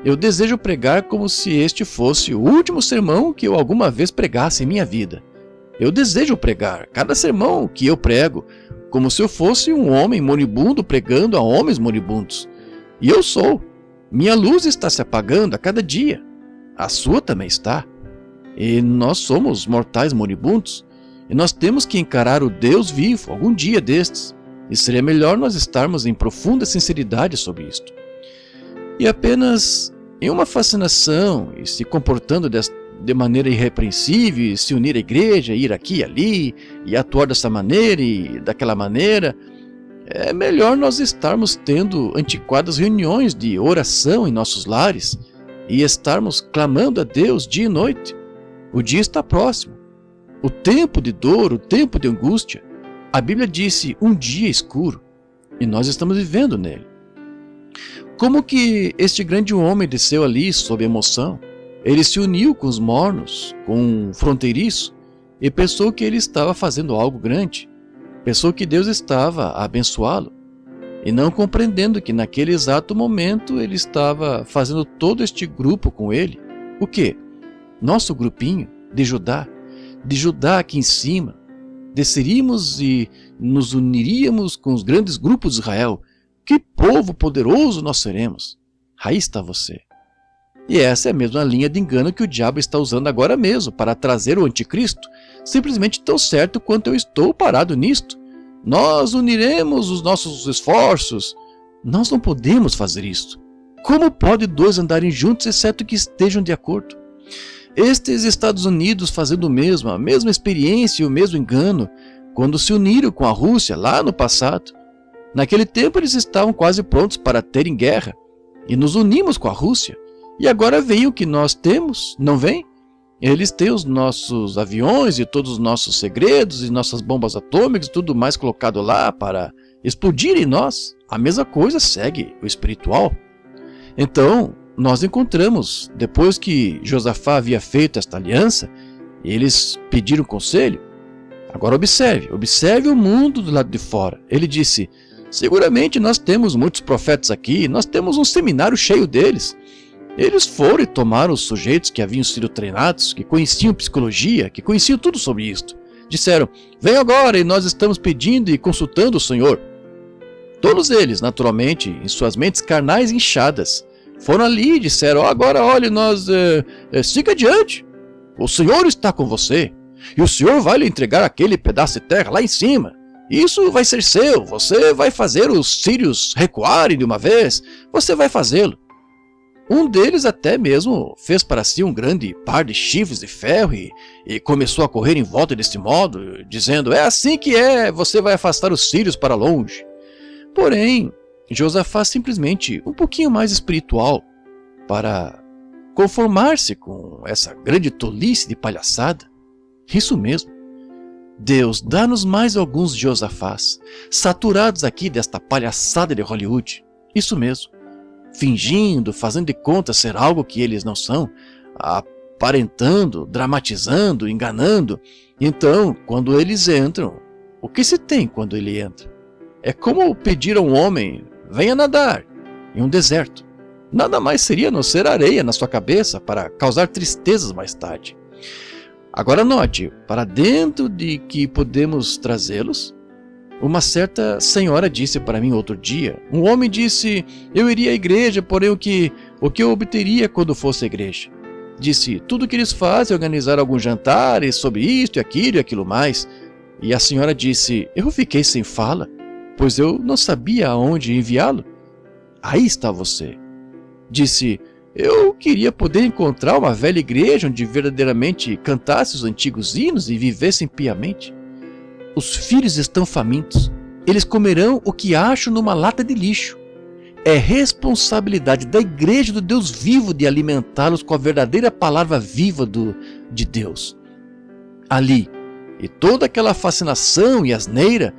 Eu desejo pregar como se este fosse o último sermão que eu alguma vez pregasse em minha vida. Eu desejo pregar cada sermão que eu prego como se eu fosse um homem moribundo pregando a homens moribundos. E eu sou. Minha luz está se apagando a cada dia. A sua também está. E nós somos mortais moribundos. E nós temos que encarar o Deus vivo algum dia destes. E seria melhor nós estarmos em profunda sinceridade sobre isto. E apenas em uma fascinação e se comportando de maneira irrepreensível, e se unir à igreja, ir aqui e ali, e atuar dessa maneira e daquela maneira, é melhor nós estarmos tendo antiquadas reuniões de oração em nossos lares e estarmos clamando a Deus dia e noite. O dia está próximo. O tempo de dor, o tempo de angústia. A Bíblia disse um dia escuro e nós estamos vivendo nele. Como que este grande homem desceu ali sob emoção? Ele se uniu com os mornos, com um fronteiriço, e pensou que ele estava fazendo algo grande. Pensou que Deus estava a abençoá-lo, e não compreendendo que naquele exato momento ele estava fazendo todo este grupo com ele. O quê? Nosso grupinho de Judá aqui em cima. Desceríamos e nos uniríamos com os grandes grupos de Israel. Que povo poderoso nós seremos! Aí está você. E essa é a mesma linha de engano que o diabo está usando agora mesmo para trazer o anticristo, simplesmente tão certo quanto eu estou parado nisto. Nós uniremos os nossos esforços. Nós não podemos fazer isto. Como pode dois andarem juntos exceto que estejam de acordo? Estes Estados Unidos fazendo o mesmo, a mesma experiência e o mesmo engano, quando se uniram com a Rússia lá no passado. Naquele tempo eles estavam quase prontos para terem guerra, e nos unimos com a Rússia. E agora vem o que nós temos, não vem? Eles têm os nossos aviões e todos os nossos segredos e nossas bombas atômicas, tudo mais colocado lá para explodir em nós. A mesma coisa segue o espiritual. Então, nós encontramos, depois que Josafá havia feito esta aliança, eles pediram conselho. Agora observe o mundo do lado de fora. Ele disse, seguramente nós temos muitos profetas aqui, nós temos um seminário cheio deles. Eles foram e tomaram os sujeitos que haviam sido treinados, que conheciam psicologia, que conheciam tudo sobre isto. Disseram, venham agora e nós estamos pedindo e consultando o Senhor. Todos eles, naturalmente, em suas mentes carnais inchadas, foram ali e disseram, agora olhe, siga adiante. O Senhor está com você e o Senhor vai lhe entregar aquele pedaço de terra lá em cima. Isso vai ser seu, você vai fazer os sírios recuarem de uma vez, você vai fazê-lo. Um deles até mesmo fez para si um grande par de chifres de ferro e começou a correr em volta deste modo, dizendo, é assim que é, você vai afastar os sírios para longe. Porém, Josafá simplesmente um pouquinho mais espiritual para conformar-se com essa grande tolice de palhaçada. Isso mesmo. Deus, dá-nos mais alguns Josafás, saturados aqui desta palhaçada de Hollywood. Isso mesmo. Fingindo, fazendo de conta ser algo que eles não são, aparentando, dramatizando, enganando. Então, quando eles entram, o que se tem quando ele entra? É como pedir a um homem, venha nadar em um deserto. Nada mais seria a não ser areia na sua cabeça para causar tristezas mais tarde. Agora note, para dentro de que podemos trazê-los, uma certa senhora disse para mim outro dia, um homem disse, eu iria à igreja, porém o que eu obteria quando fosse à igreja? Disse, tudo que eles fazem é organizar alguns jantares sobre isto e aquilo mais. E a senhora disse, eu fiquei sem fala, pois eu não sabia aonde enviá-lo. Aí está você. Disse, eu queria poder encontrar uma velha igreja onde verdadeiramente cantasse os antigos hinos e vivessem piamente. Os filhos estão famintos. Eles comerão o que acham numa lata de lixo. É responsabilidade da igreja do Deus vivo de alimentá-los com a verdadeira palavra viva de Deus. Ali, e toda aquela fascinação e asneira,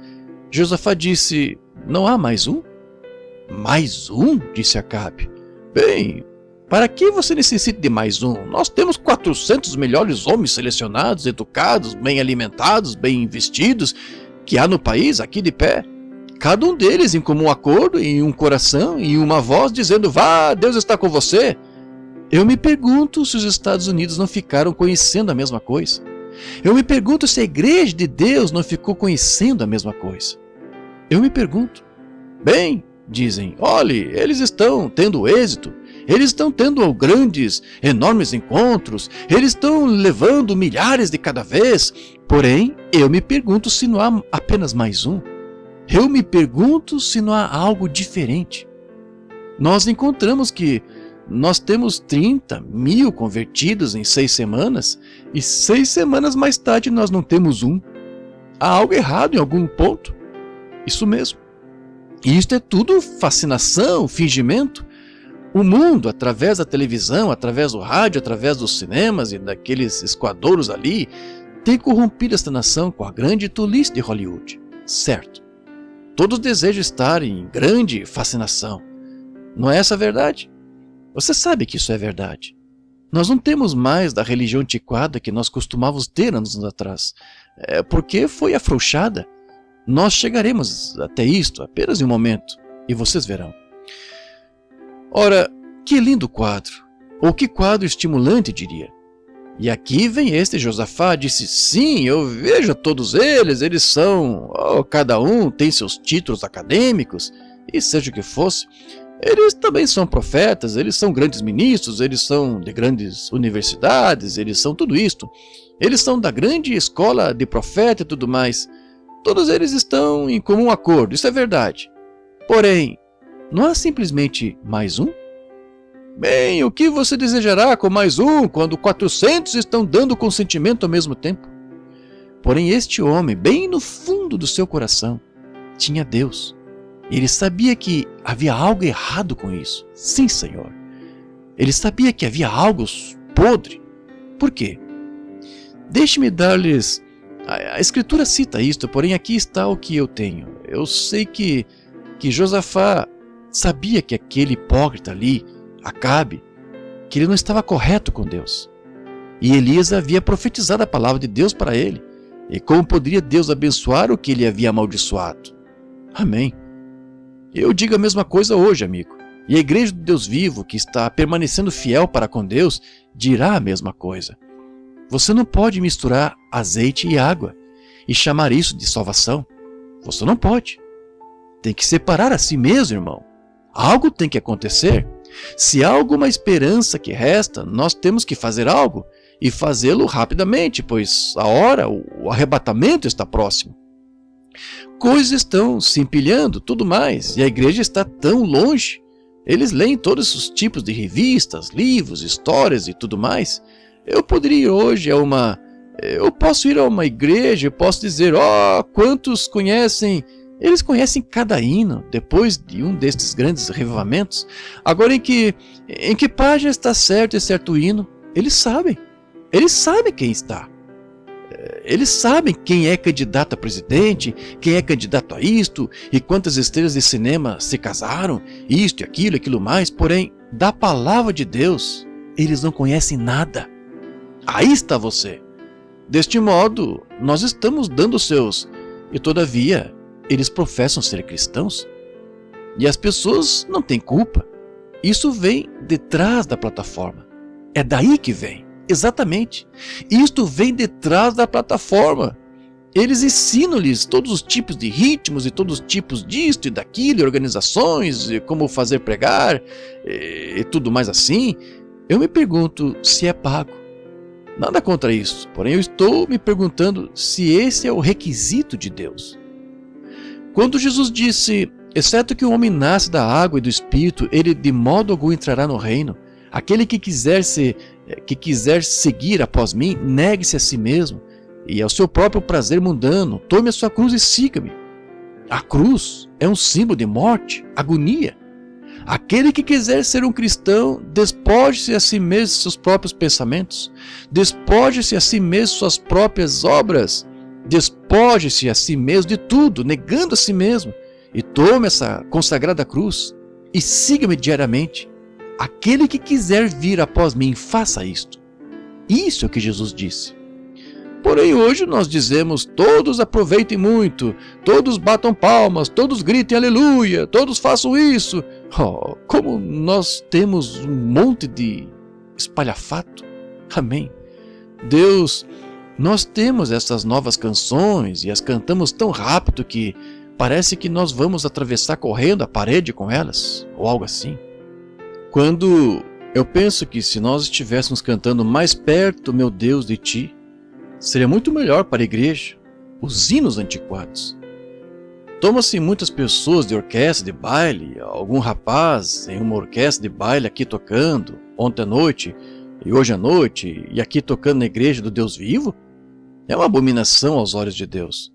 Josafá disse, não há mais um? Mais um? Disse Acabe. Bem, para que você necessita de mais um? Nós temos 400 melhores homens selecionados, educados, bem alimentados, bem vestidos, que há no país, aqui de pé. Cada um deles em comum acordo, em um coração, e uma voz dizendo, vá, Deus está com você. Eu me pergunto se os Estados Unidos não ficaram conhecendo a mesma coisa. Eu me pergunto se a Igreja de Deus não ficou conhecendo a mesma coisa. Eu me pergunto. Bem, dizem, olhe, eles estão tendo êxito. Eles estão tendo grandes, enormes encontros. Eles estão levando milhares de cada vez. Porém, eu me pergunto se não há apenas mais um. Eu me pergunto se não há algo diferente. Nós encontramos que nós temos 30 mil convertidos em 6 semanas e 6 semanas mais tarde nós não temos um. Há algo errado em algum ponto. Isso mesmo. E isto é tudo fascinação, fingimento. O mundo, através da televisão, através do rádio, através dos cinemas e daqueles esquadouros ali, tem corrompido esta nação com a grande tolice de Hollywood. Certo. Todos desejam estar em grande fascinação. Não é essa a verdade? Você sabe que isso é verdade. Nós não temos mais da religião antiquada que nós costumávamos ter anos atrás. Porque foi afrouxada. Nós chegaremos até isto apenas em um momento. E vocês verão. Ora, que lindo quadro. Ou que quadro estimulante, diria. E aqui vem este Josafá, disse, sim, eu vejo todos eles são, cada um tem seus títulos acadêmicos, e seja o que fosse, eles também são profetas, eles são grandes ministros, eles são de grandes universidades, eles são tudo isto, eles são da grande escola de profeta e tudo mais, todos eles estão em comum acordo, isso é verdade. Porém, não há simplesmente mais um? Bem, o que você desejará com mais um, quando 400 estão dando consentimento ao mesmo tempo? Porém, este homem, bem no fundo do seu coração, tinha Deus. Ele sabia que havia algo errado com isso. Sim, Senhor. Ele sabia que havia algo podre. Por quê? Deixe-me dar-lhes... A Escritura cita isto, porém aqui está o que eu tenho. Eu sei que Josafá sabia que aquele hipócrita ali, Acabe, que ele não estava correto com Deus. E Elias havia profetizado a palavra de Deus para ele. E como poderia Deus abençoar o que ele havia amaldiçoado? Amém. Eu digo a mesma coisa hoje, amigo. E a igreja do Deus vivo, que está permanecendo fiel para com Deus, dirá a mesma coisa. Você não pode misturar azeite e água e chamar isso de salvação. Você não pode. Tem que separar a si mesmo, irmão. Algo tem que acontecer. Se há alguma esperança que resta, nós temos que fazer algo e fazê-lo rapidamente, pois a hora, o arrebatamento está próximo. Coisas estão se empilhando, tudo mais, e a igreja está tão longe. Eles leem todos os tipos de revistas, livros, histórias e tudo mais. Eu poderia ir hoje eu posso ir a uma igreja e posso dizer, quantos conhecem... Eles conhecem cada hino, depois de um destes grandes revivamentos. Agora, em que página está certo e certo hino? Eles sabem. Eles sabem quem está. Eles sabem quem é candidato a presidente, quem é candidato a isto, e quantas estrelas de cinema se casaram, isto e aquilo mais. Porém, da palavra de Deus, eles não conhecem nada. Aí está você. Deste modo, nós estamos dando seus... E todavia... Eles professam ser cristãos e as pessoas não têm culpa. Isso vem detrás da plataforma. É daí que vem, exatamente. Isto vem detrás da plataforma. Eles ensinam-lhes todos os tipos de ritmos e todos os tipos disto e daquilo, e organizações, e como fazer pregar e tudo mais assim. Eu me pergunto se é pago. Nada contra isso, porém eu estou me perguntando se esse é o requisito de Deus. Quando Jesus disse, exceto que o homem nasce da água e do Espírito, ele de modo algum entrará no reino. Aquele que quiser seguir após mim, negue-se a si mesmo e ao seu próprio prazer mundano, tome a sua cruz e siga-me. A cruz é um símbolo de morte, agonia. Aquele que quiser ser um cristão, despoje-se a si mesmo de seus próprios pensamentos, despoje-se a si mesmo de suas próprias obras, despoje-se a si mesmo de tudo, negando a si mesmo, e tome essa consagrada cruz e siga-me diariamente. Aquele que quiser vir após mim, faça isto. Isso é o que Jesus disse. Porém, hoje nós dizemos, todos aproveitem muito, todos batam palmas, todos gritem aleluia, todos façam isso. Como nós temos um monte de espalhafato. Amém. Deus, nós temos essas novas canções e as cantamos tão rápido que parece que nós vamos atravessar correndo a parede com elas, ou algo assim. Quando eu penso que se nós estivéssemos cantando mais perto, meu Deus, de Ti, seria muito melhor para a igreja, os hinos antiquados. Toma-se muitas pessoas de orquestra de baile, algum rapaz em uma orquestra de baile aqui tocando, ontem à noite e hoje à noite, e aqui tocando na igreja do Deus vivo. É uma abominação aos olhos de Deus.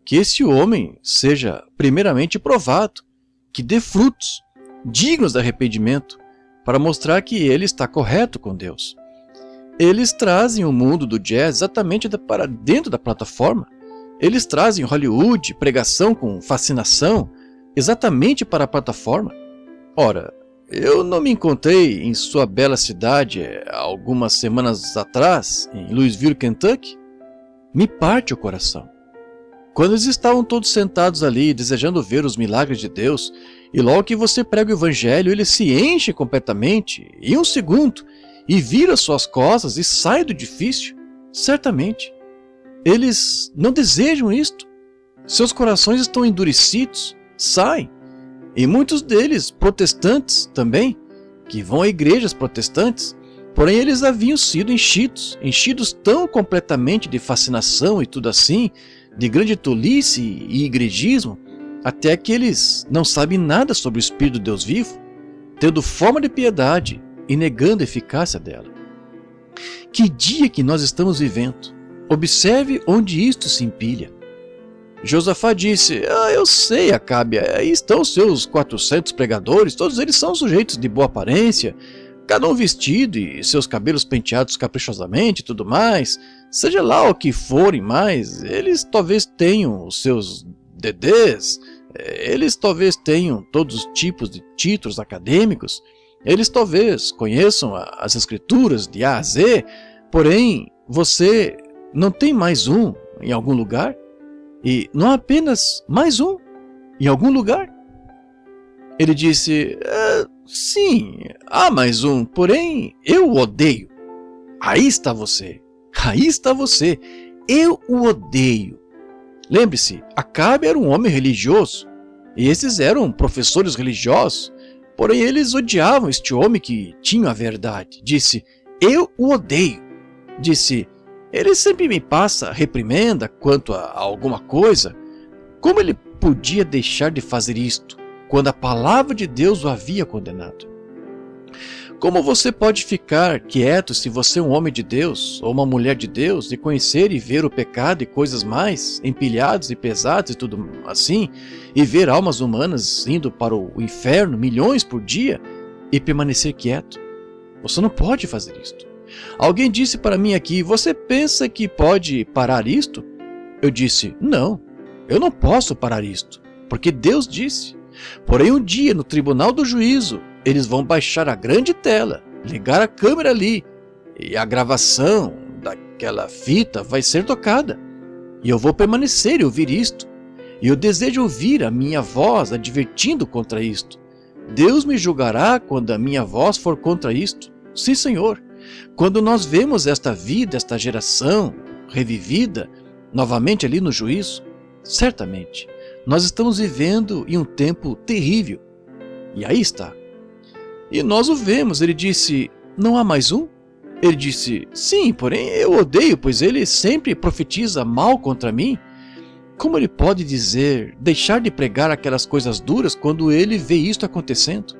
Que esse homem seja primeiramente provado, que dê frutos dignos de arrependimento, para mostrar que ele está correto com Deus. Eles trazem o mundo do jazz exatamente para dentro da plataforma. Eles trazem Hollywood, pregação com fascinação, exatamente para a plataforma. Ora, eu não me encontrei em sua bela cidade algumas semanas atrás, em Louisville, Kentucky? Me parte o coração. Quando eles estavam todos sentados ali, desejando ver os milagres de Deus, e logo que você prega o evangelho, ele se enche completamente, em um segundo, e vira suas costas e sai do edifício. Certamente, eles não desejam isto. Seus corações estão endurecidos, saem. E muitos deles, protestantes também, que vão a igrejas protestantes, porém eles haviam sido enchidos tão completamente de fascinação e tudo assim, de grande tolice e igrejismo, até que eles não sabem nada sobre o Espírito de Deus vivo, tendo forma de piedade e negando a eficácia dela. Que dia que nós estamos vivendo! Observe onde isto se empilha. Josafá disse: eu sei, Acabe, aí estão os seus 400 pregadores, todos eles são sujeitos de boa aparência, cada um vestido e seus cabelos penteados caprichosamente e tudo mais. Seja lá o que forem mais, eles talvez tenham os seus DDs, eles talvez tenham todos os tipos de títulos acadêmicos, eles talvez conheçam as escrituras de A a Z, porém você não tem mais um em algum lugar? E não apenas mais um em algum lugar? Ele disse: sim, há mais um, porém eu o odeio. Aí está você. Aí está você. Eu o odeio. Lembre-se, Acabe era um homem religioso. E esses eram professores religiosos. Porém eles odiavam este homem que tinha a verdade. Disse: eu o odeio. Disse: ele sempre me passa reprimenda quanto a alguma coisa. Como ele podia deixar de fazer isto, quando a palavra de Deus o havia condenado? Como você pode ficar quieto se você é um homem de Deus, ou uma mulher de Deus, e conhecer e ver o pecado e coisas mais, empilhados e pesados e tudo assim, e ver almas humanas indo para o inferno, milhões por dia, e permanecer quieto? Você não pode fazer isto. Alguém disse para mim aqui: você pensa que pode parar isto? Eu disse: não, eu não posso parar isto, porque Deus disse. Porém um dia, no tribunal do juízo, eles vão baixar a grande tela, ligar a câmera ali, e a gravação daquela fita vai ser tocada. E eu vou permanecer e ouvir isto. E eu desejo ouvir a minha voz advertindo contra isto. Deus me julgará quando a minha voz for contra isto. Sim, Senhor. Quando nós vemos esta vida, esta geração revivida, novamente ali no juízo, certamente, nós estamos vivendo em um tempo terrível. E aí está. E nós o vemos. Ele disse: não há mais um? Ele disse: sim, porém eu odeio, pois ele sempre profetiza mal contra mim. Como ele pode deixar de pregar aquelas coisas duras quando ele vê isto acontecendo?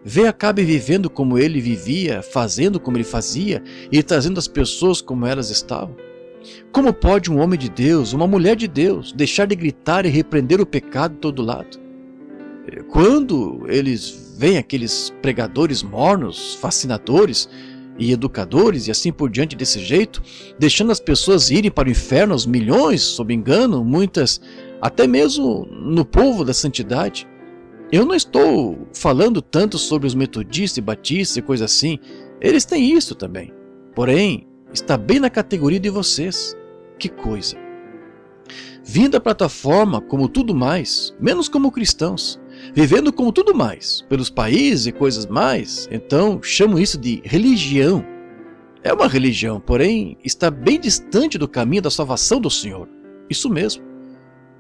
Vê Acabe vivendo como ele vivia, fazendo como ele fazia e trazendo as pessoas como elas estavam. Como pode um homem de Deus, uma mulher de Deus, deixar de gritar e repreender o pecado de todo lado? Quando eles veem aqueles pregadores mornos, fascinadores e educadores e assim por diante desse jeito, deixando as pessoas irem para o inferno aos milhões, sob engano, muitas até mesmo no povo da santidade. Eu não estou falando tanto sobre os metodistas e batistas e coisa assim, eles têm isso também. Porém, está bem na categoria de vocês. Que coisa! Vindo à plataforma como tudo mais, menos como cristãos, vivendo como tudo mais, pelos países e coisas mais, então chamam isso de religião. É uma religião, porém está bem distante do caminho da salvação do Senhor. Isso mesmo.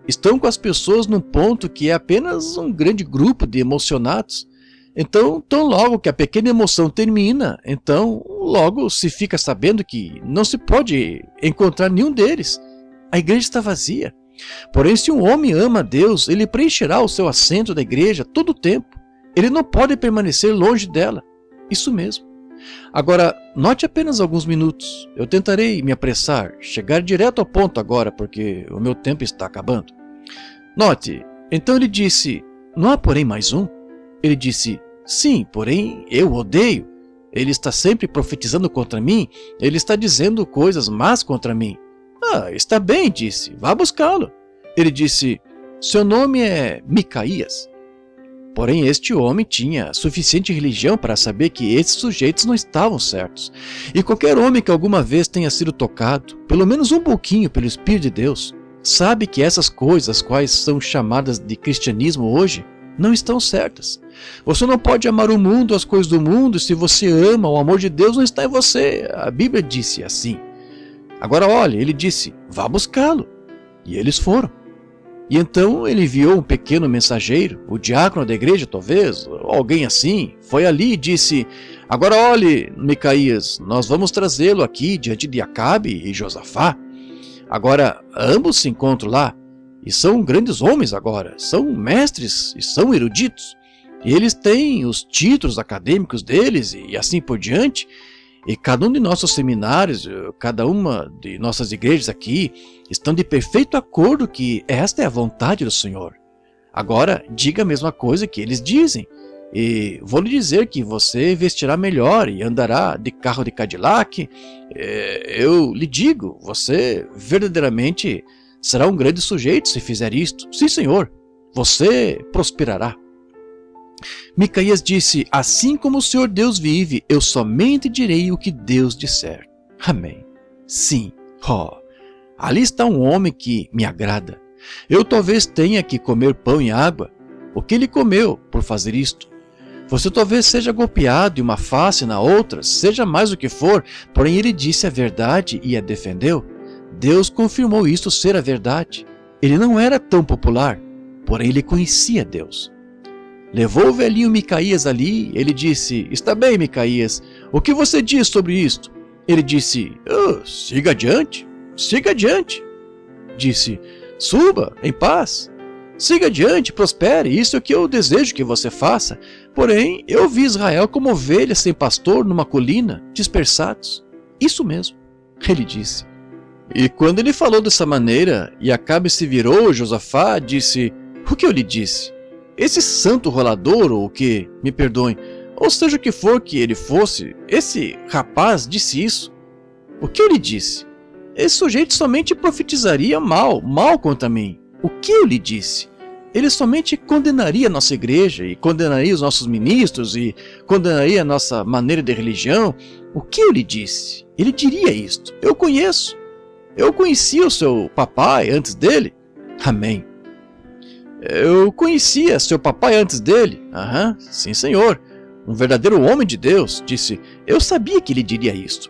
Estão com as pessoas num ponto que é apenas um grande grupo de emocionados. Então, tão logo que a pequena emoção termina, então logo se fica sabendo que não se pode encontrar nenhum deles. A igreja está vazia. Porém, se um homem ama a Deus, ele preencherá o seu assento da igreja todo o tempo. Ele não pode permanecer longe dela. Isso mesmo. Agora, note apenas alguns minutos. Eu tentarei me apressar, chegar direto ao ponto agora, porque o meu tempo está acabando. Note, então ele disse, não há porém mais um? Ele disse, sim, porém eu o odeio. Ele está sempre profetizando contra mim, ele está dizendo coisas más contra mim. Ah, está bem, disse, vá buscá-lo. Ele disse, seu nome é Micaías. Porém, este homem tinha suficiente religião para saber que esses sujeitos não estavam certos. E qualquer homem que alguma vez tenha sido tocado, pelo menos um pouquinho pelo Espírito de Deus, sabe que essas coisas, quais são chamadas de cristianismo hoje, não estão certas. Você não pode amar o mundo, as coisas do mundo, se você ama, o amor de Deus não está em você. A Bíblia disse assim. Agora olhe, ele disse, vá buscá-lo. E eles foram. E então ele enviou um pequeno mensageiro, o diácono da igreja talvez, alguém assim, foi ali e disse, agora olhe, Micaías, nós vamos trazê-lo aqui diante de Acabe e Josafá. Agora ambos se encontram lá, e são grandes homens agora, são mestres e são eruditos. E eles têm os títulos acadêmicos deles e assim por diante. E cada um de nossos seminários, cada uma de nossas igrejas aqui, estão de perfeito acordo que esta é a vontade do Senhor. Agora, diga a mesma coisa que eles dizem. E vou lhe dizer que você vestirá melhor e andará de carro de Cadillac. Eu lhe digo, você verdadeiramente será um grande sujeito se fizer isto. Sim, Senhor, você prosperará. Micaías disse, assim como o Senhor Deus vive, eu somente direi o que Deus disser. Amém. Sim. Ali está um homem que me agrada. Eu talvez tenha que comer pão e água. O que ele comeu por fazer isto? Você talvez seja golpeado de uma face na outra, seja mais o que for, porém ele disse a verdade e a defendeu. Deus confirmou isto ser a verdade. Ele não era tão popular, porém ele conhecia Deus. Levou o velhinho Micaías ali, ele disse, está bem, Micaías, o que você diz sobre isto? Ele disse, siga adiante, siga adiante. Disse, suba, em paz, siga adiante, prospere, isso é o que eu desejo que você faça. Porém, eu vi Israel como ovelhas sem pastor numa colina, dispersados. Isso mesmo, ele disse. E quando ele falou dessa maneira, e Acabe se virou, Josafá disse, o que eu lhe disse? Esse santo rolador, ou o que, me perdoem, ou seja o que for que ele fosse, esse rapaz disse isso. O que eu lhe disse? Esse sujeito somente profetizaria mal contra mim. O que eu lhe disse? Ele somente condenaria a nossa igreja, e condenaria os nossos ministros, e condenaria a nossa maneira de religião. O que eu lhe disse? Ele diria isto. Eu conheço. Eu conhecia o seu papai antes dele. Amém. Eu conhecia seu papai antes dele. Sim, senhor. Um verdadeiro homem de Deus. Disse, eu sabia que ele diria isto.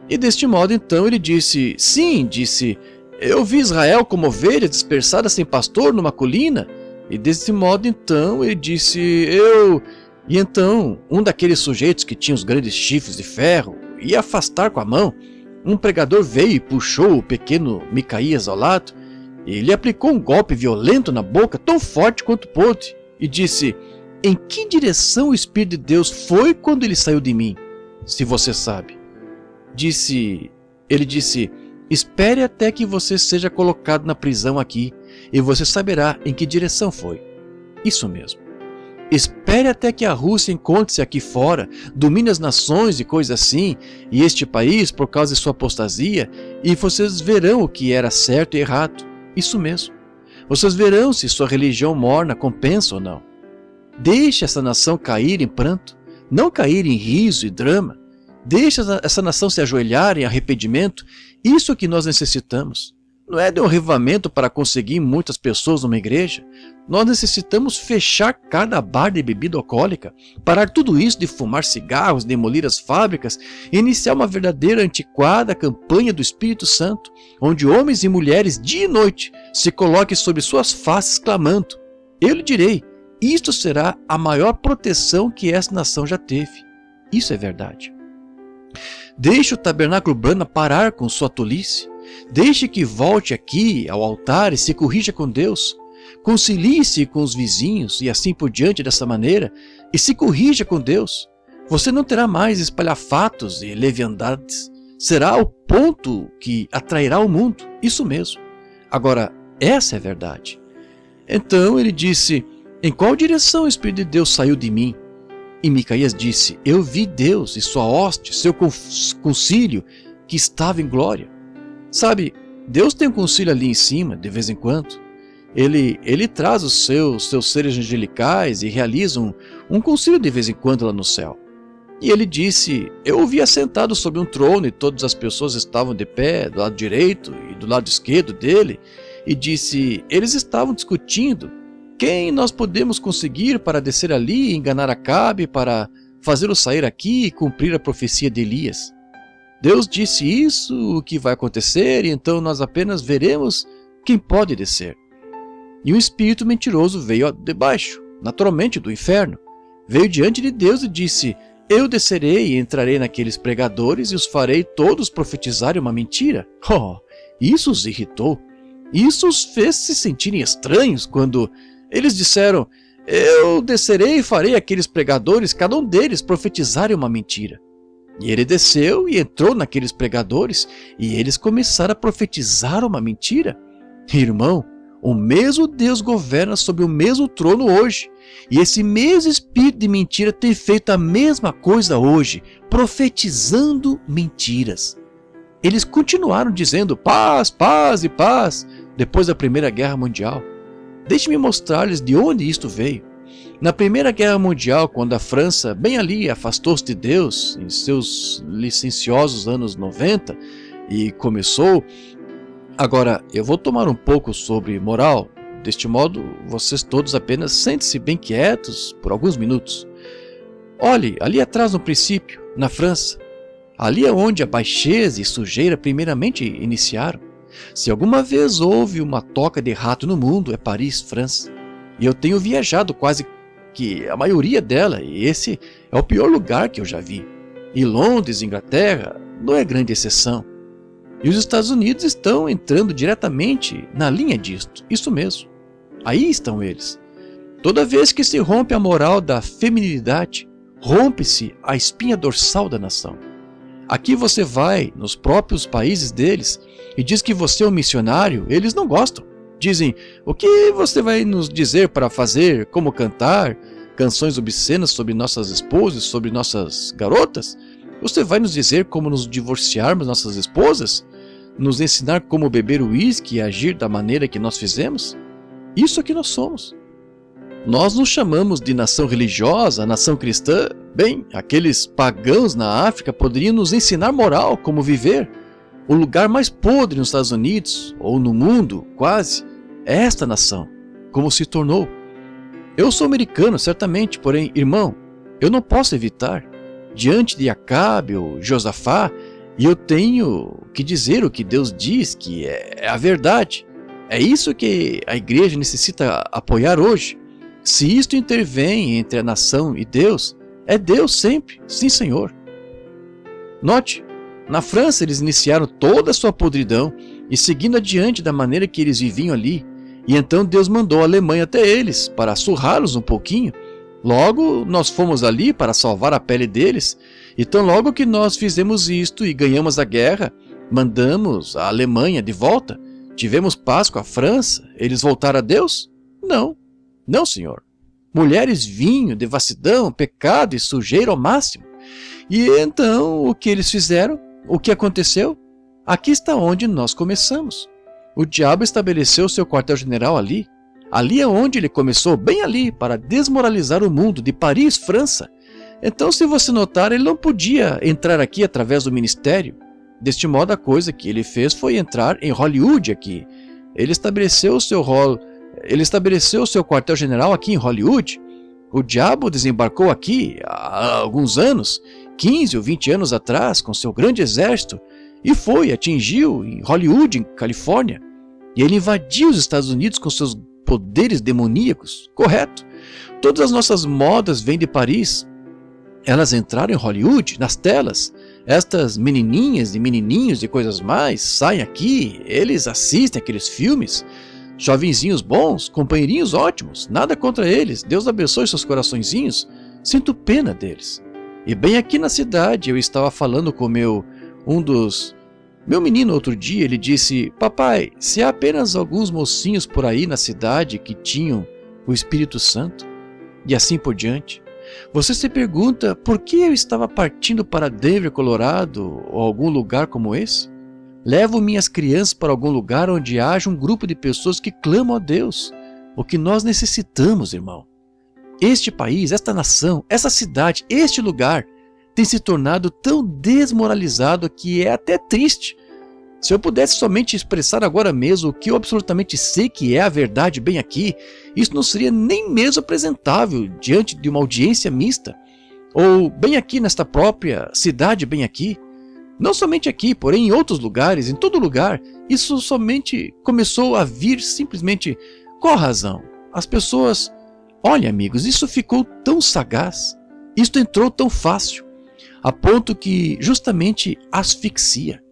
E deste modo, então, ele disse, sim, disse, eu vi Israel como ovelha dispersada sem pastor numa colina. E deste modo, então, ele disse, E então, um daqueles sujeitos que tinha os grandes chifres de ferro ia afastar com a mão. Um pregador veio e puxou o pequeno Micaías ao lado. E lhe aplicou um golpe violento na boca, tão forte quanto pôde, e disse, em que direção o Espírito de Deus foi quando ele saiu de mim, se você sabe? Ele disse, espere até que você seja colocado na prisão aqui, e você saberá em que direção foi. Isso mesmo. Espere até que a Rússia encontre-se aqui fora, domine as nações e coisas assim, e este país por causa de sua apostasia, e vocês verão o que era certo e errado. Isso mesmo. Vocês verão se sua religião morna compensa ou não. Deixe essa nação cair em pranto, não cair em riso e drama. Deixe essa nação se ajoelhar em arrependimento. Isso é o que nós necessitamos. não é de um avivamento para conseguir muitas pessoas numa igreja. Nós necessitamos fechar cada bar de bebida alcoólica, parar tudo isso de fumar cigarros, demolir as fábricas e iniciar uma verdadeira antiquada campanha do Espírito Santo, onde homens e mulheres dia e noite se coloquem sobre suas faces clamando: eu lhe direi, isto será a maior proteção que esta nação já teve. Isso é verdade. Deixe o Tabernáculo Brana parar com sua tolice. Deixe que volte aqui ao altar e se corrija com Deus. Concilie-se com os vizinhos e assim por diante dessa maneira e se corrija com Deus. Você não terá mais espalhafatos e leviandades. Será o ponto que atrairá o mundo. Isso mesmo. Agora, essa é a verdade. Então ele disse: em qual direção o Espírito de Deus saiu de mim? E Micaías disse: eu vi Deus e sua hoste, seu concílio, que estava em glória. Sabe, Deus tem um concílio ali em cima, de vez em quando. Ele traz os seus seres angelicais e realiza um concílio de vez em quando lá no céu. E ele disse: eu o vi assentado sobre um trono e todas as pessoas estavam de pé do lado direito e do lado esquerdo dele. E disse: eles estavam discutindo quem nós podemos conseguir para descer ali e enganar Acabe, para fazê-lo sair aqui e cumprir a profecia de Elias. Deus disse isso, o que vai acontecer, e então nós apenas veremos quem pode descer. E um espírito mentiroso veio de baixo, naturalmente do inferno. Veio diante de Deus e disse: eu descerei e entrarei naqueles pregadores e os farei todos profetizarem uma mentira. Oh, isso os irritou. Isso os fez se sentirem estranhos quando eles disseram: eu descerei e farei aqueles pregadores, cada um deles, profetizarem uma mentira. E ele desceu e entrou naqueles pregadores, e eles começaram a profetizar uma mentira. Irmão, o mesmo Deus governa sobre o mesmo trono hoje, e esse mesmo espírito de mentira tem feito a mesma coisa hoje, profetizando mentiras. Eles continuaram dizendo paz, paz e paz, depois da Primeira Guerra Mundial. Deixe-me mostrar-lhes de onde isto veio. Na Primeira Guerra Mundial, quando a França, bem ali, afastou-se de Deus, em seus licenciosos anos 90, e começou... Agora, eu vou tomar um pouco sobre moral. Deste modo, vocês todos apenas sentem-se bem quietos por alguns minutos. Olhe, ali atrás no princípio, na França. Ali é onde a baixeza e sujeira primeiramente iniciaram. Se alguma vez houve uma toca de rato no mundo, é Paris, França. E eu tenho viajado quase que a maioria dela, e esse é o pior lugar que eu já vi. E Londres, Inglaterra, não é grande exceção. E os Estados Unidos estão entrando diretamente na linha disto, isso mesmo. Aí estão eles. Toda vez que se rompe a moral da feminilidade, rompe-se a espinha dorsal da nação. Aqui você vai, nos próprios países deles, e diz que você é um missionário, eles não gostam. Dizem: o que você vai nos dizer para fazer, como cantar, canções obscenas sobre nossas esposas, sobre nossas garotas? Você vai nos dizer como nos divorciarmos nossas esposas? Nos ensinar como beber uísque e agir da maneira que nós fizemos? Isso é que nós somos. Nós nos chamamos de nação religiosa, nação cristã. Bem, aqueles pagãos na África poderiam nos ensinar moral, como viver. O lugar mais podre nos Estados Unidos, ou no mundo, quase, é esta nação, como se tornou. Eu sou americano, certamente, porém, irmão, eu não posso evitar. Diante de Acabe ou Josafá, e eu tenho que dizer o que Deus diz, que é a verdade. É isso que a igreja necessita apoiar hoje. Se isto intervém entre a nação e Deus, é Deus sempre, sim Senhor. Note, na França eles iniciaram toda a sua podridão e seguindo adiante da maneira que eles viviam ali, e então Deus mandou a Alemanha até eles para surrá-los um pouquinho. Logo nós fomos ali para salvar a pele deles, então logo que nós fizemos isto e ganhamos a guerra, mandamos a Alemanha de volta, tivemos paz com a França, eles voltaram a Deus? Não, não senhor. Mulheres, vinho, devassidão, pecado e sujeira ao máximo. E então o que eles fizeram? O que aconteceu? Aqui está onde nós começamos. O diabo estabeleceu seu quartel-general ali. Ali é onde ele começou, bem ali, para desmoralizar o mundo, de Paris, França. Então, se você notar, ele não podia entrar aqui através do ministério. Deste modo, a coisa que ele fez foi entrar em Hollywood aqui. Ele estabeleceu o seu quartel-general aqui em Hollywood. O diabo desembarcou aqui há alguns anos, 15 ou 20 anos atrás, com seu grande exército, e atingiu em Hollywood, em Califórnia. E ele invadiu os Estados Unidos com seus poderes demoníacos, correto? Todas as nossas modas vêm de Paris. Elas entraram em Hollywood, nas telas. Estas menininhas e menininhos e coisas mais saem aqui, eles assistem aqueles filmes. Jovenzinhos bons, companheirinhos ótimos, nada contra eles, Deus abençoe seus coraçõezinhos, sinto pena deles. E bem aqui na cidade eu estava falando com meu menino outro dia, ele disse: papai, se há apenas alguns mocinhos por aí na cidade que tinham o Espírito Santo, e assim por diante. Você se pergunta por que eu estava partindo para Denver, Colorado, ou algum lugar como esse? Levo minhas crianças para algum lugar onde haja um grupo de pessoas que clamam a Deus. O que nós necessitamos, irmão. Este país, esta nação, essa cidade, este lugar tem se tornado tão desmoralizado que é até triste. Se eu pudesse somente expressar agora mesmo o que eu absolutamente sei que é a verdade bem aqui, isso não seria nem mesmo apresentável diante de uma audiência mista, ou bem aqui nesta própria cidade bem aqui. Não somente aqui, porém em outros lugares, em todo lugar, isso somente começou a vir simplesmente com a razão. As pessoas, olha amigos, isso ficou tão sagaz, isto entrou tão fácil, a ponto que justamente asfixia.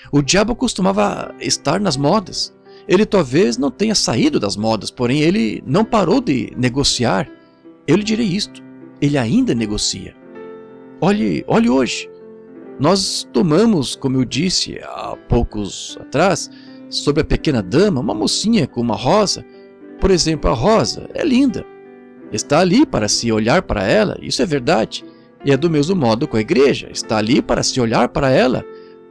O diabo costumava estar nas modas. Ele talvez não tenha saído das modas, porém ele não parou de negociar. Eu lhe direi isto, ele ainda negocia. Olhe hoje. Nós tomamos, como eu disse há poucos atrás, sobre a pequena dama, uma mocinha com uma rosa. Por exemplo, a rosa é linda. Está ali para se olhar para ela, isso é verdade. E é do mesmo modo com a igreja. Está ali para se olhar para ela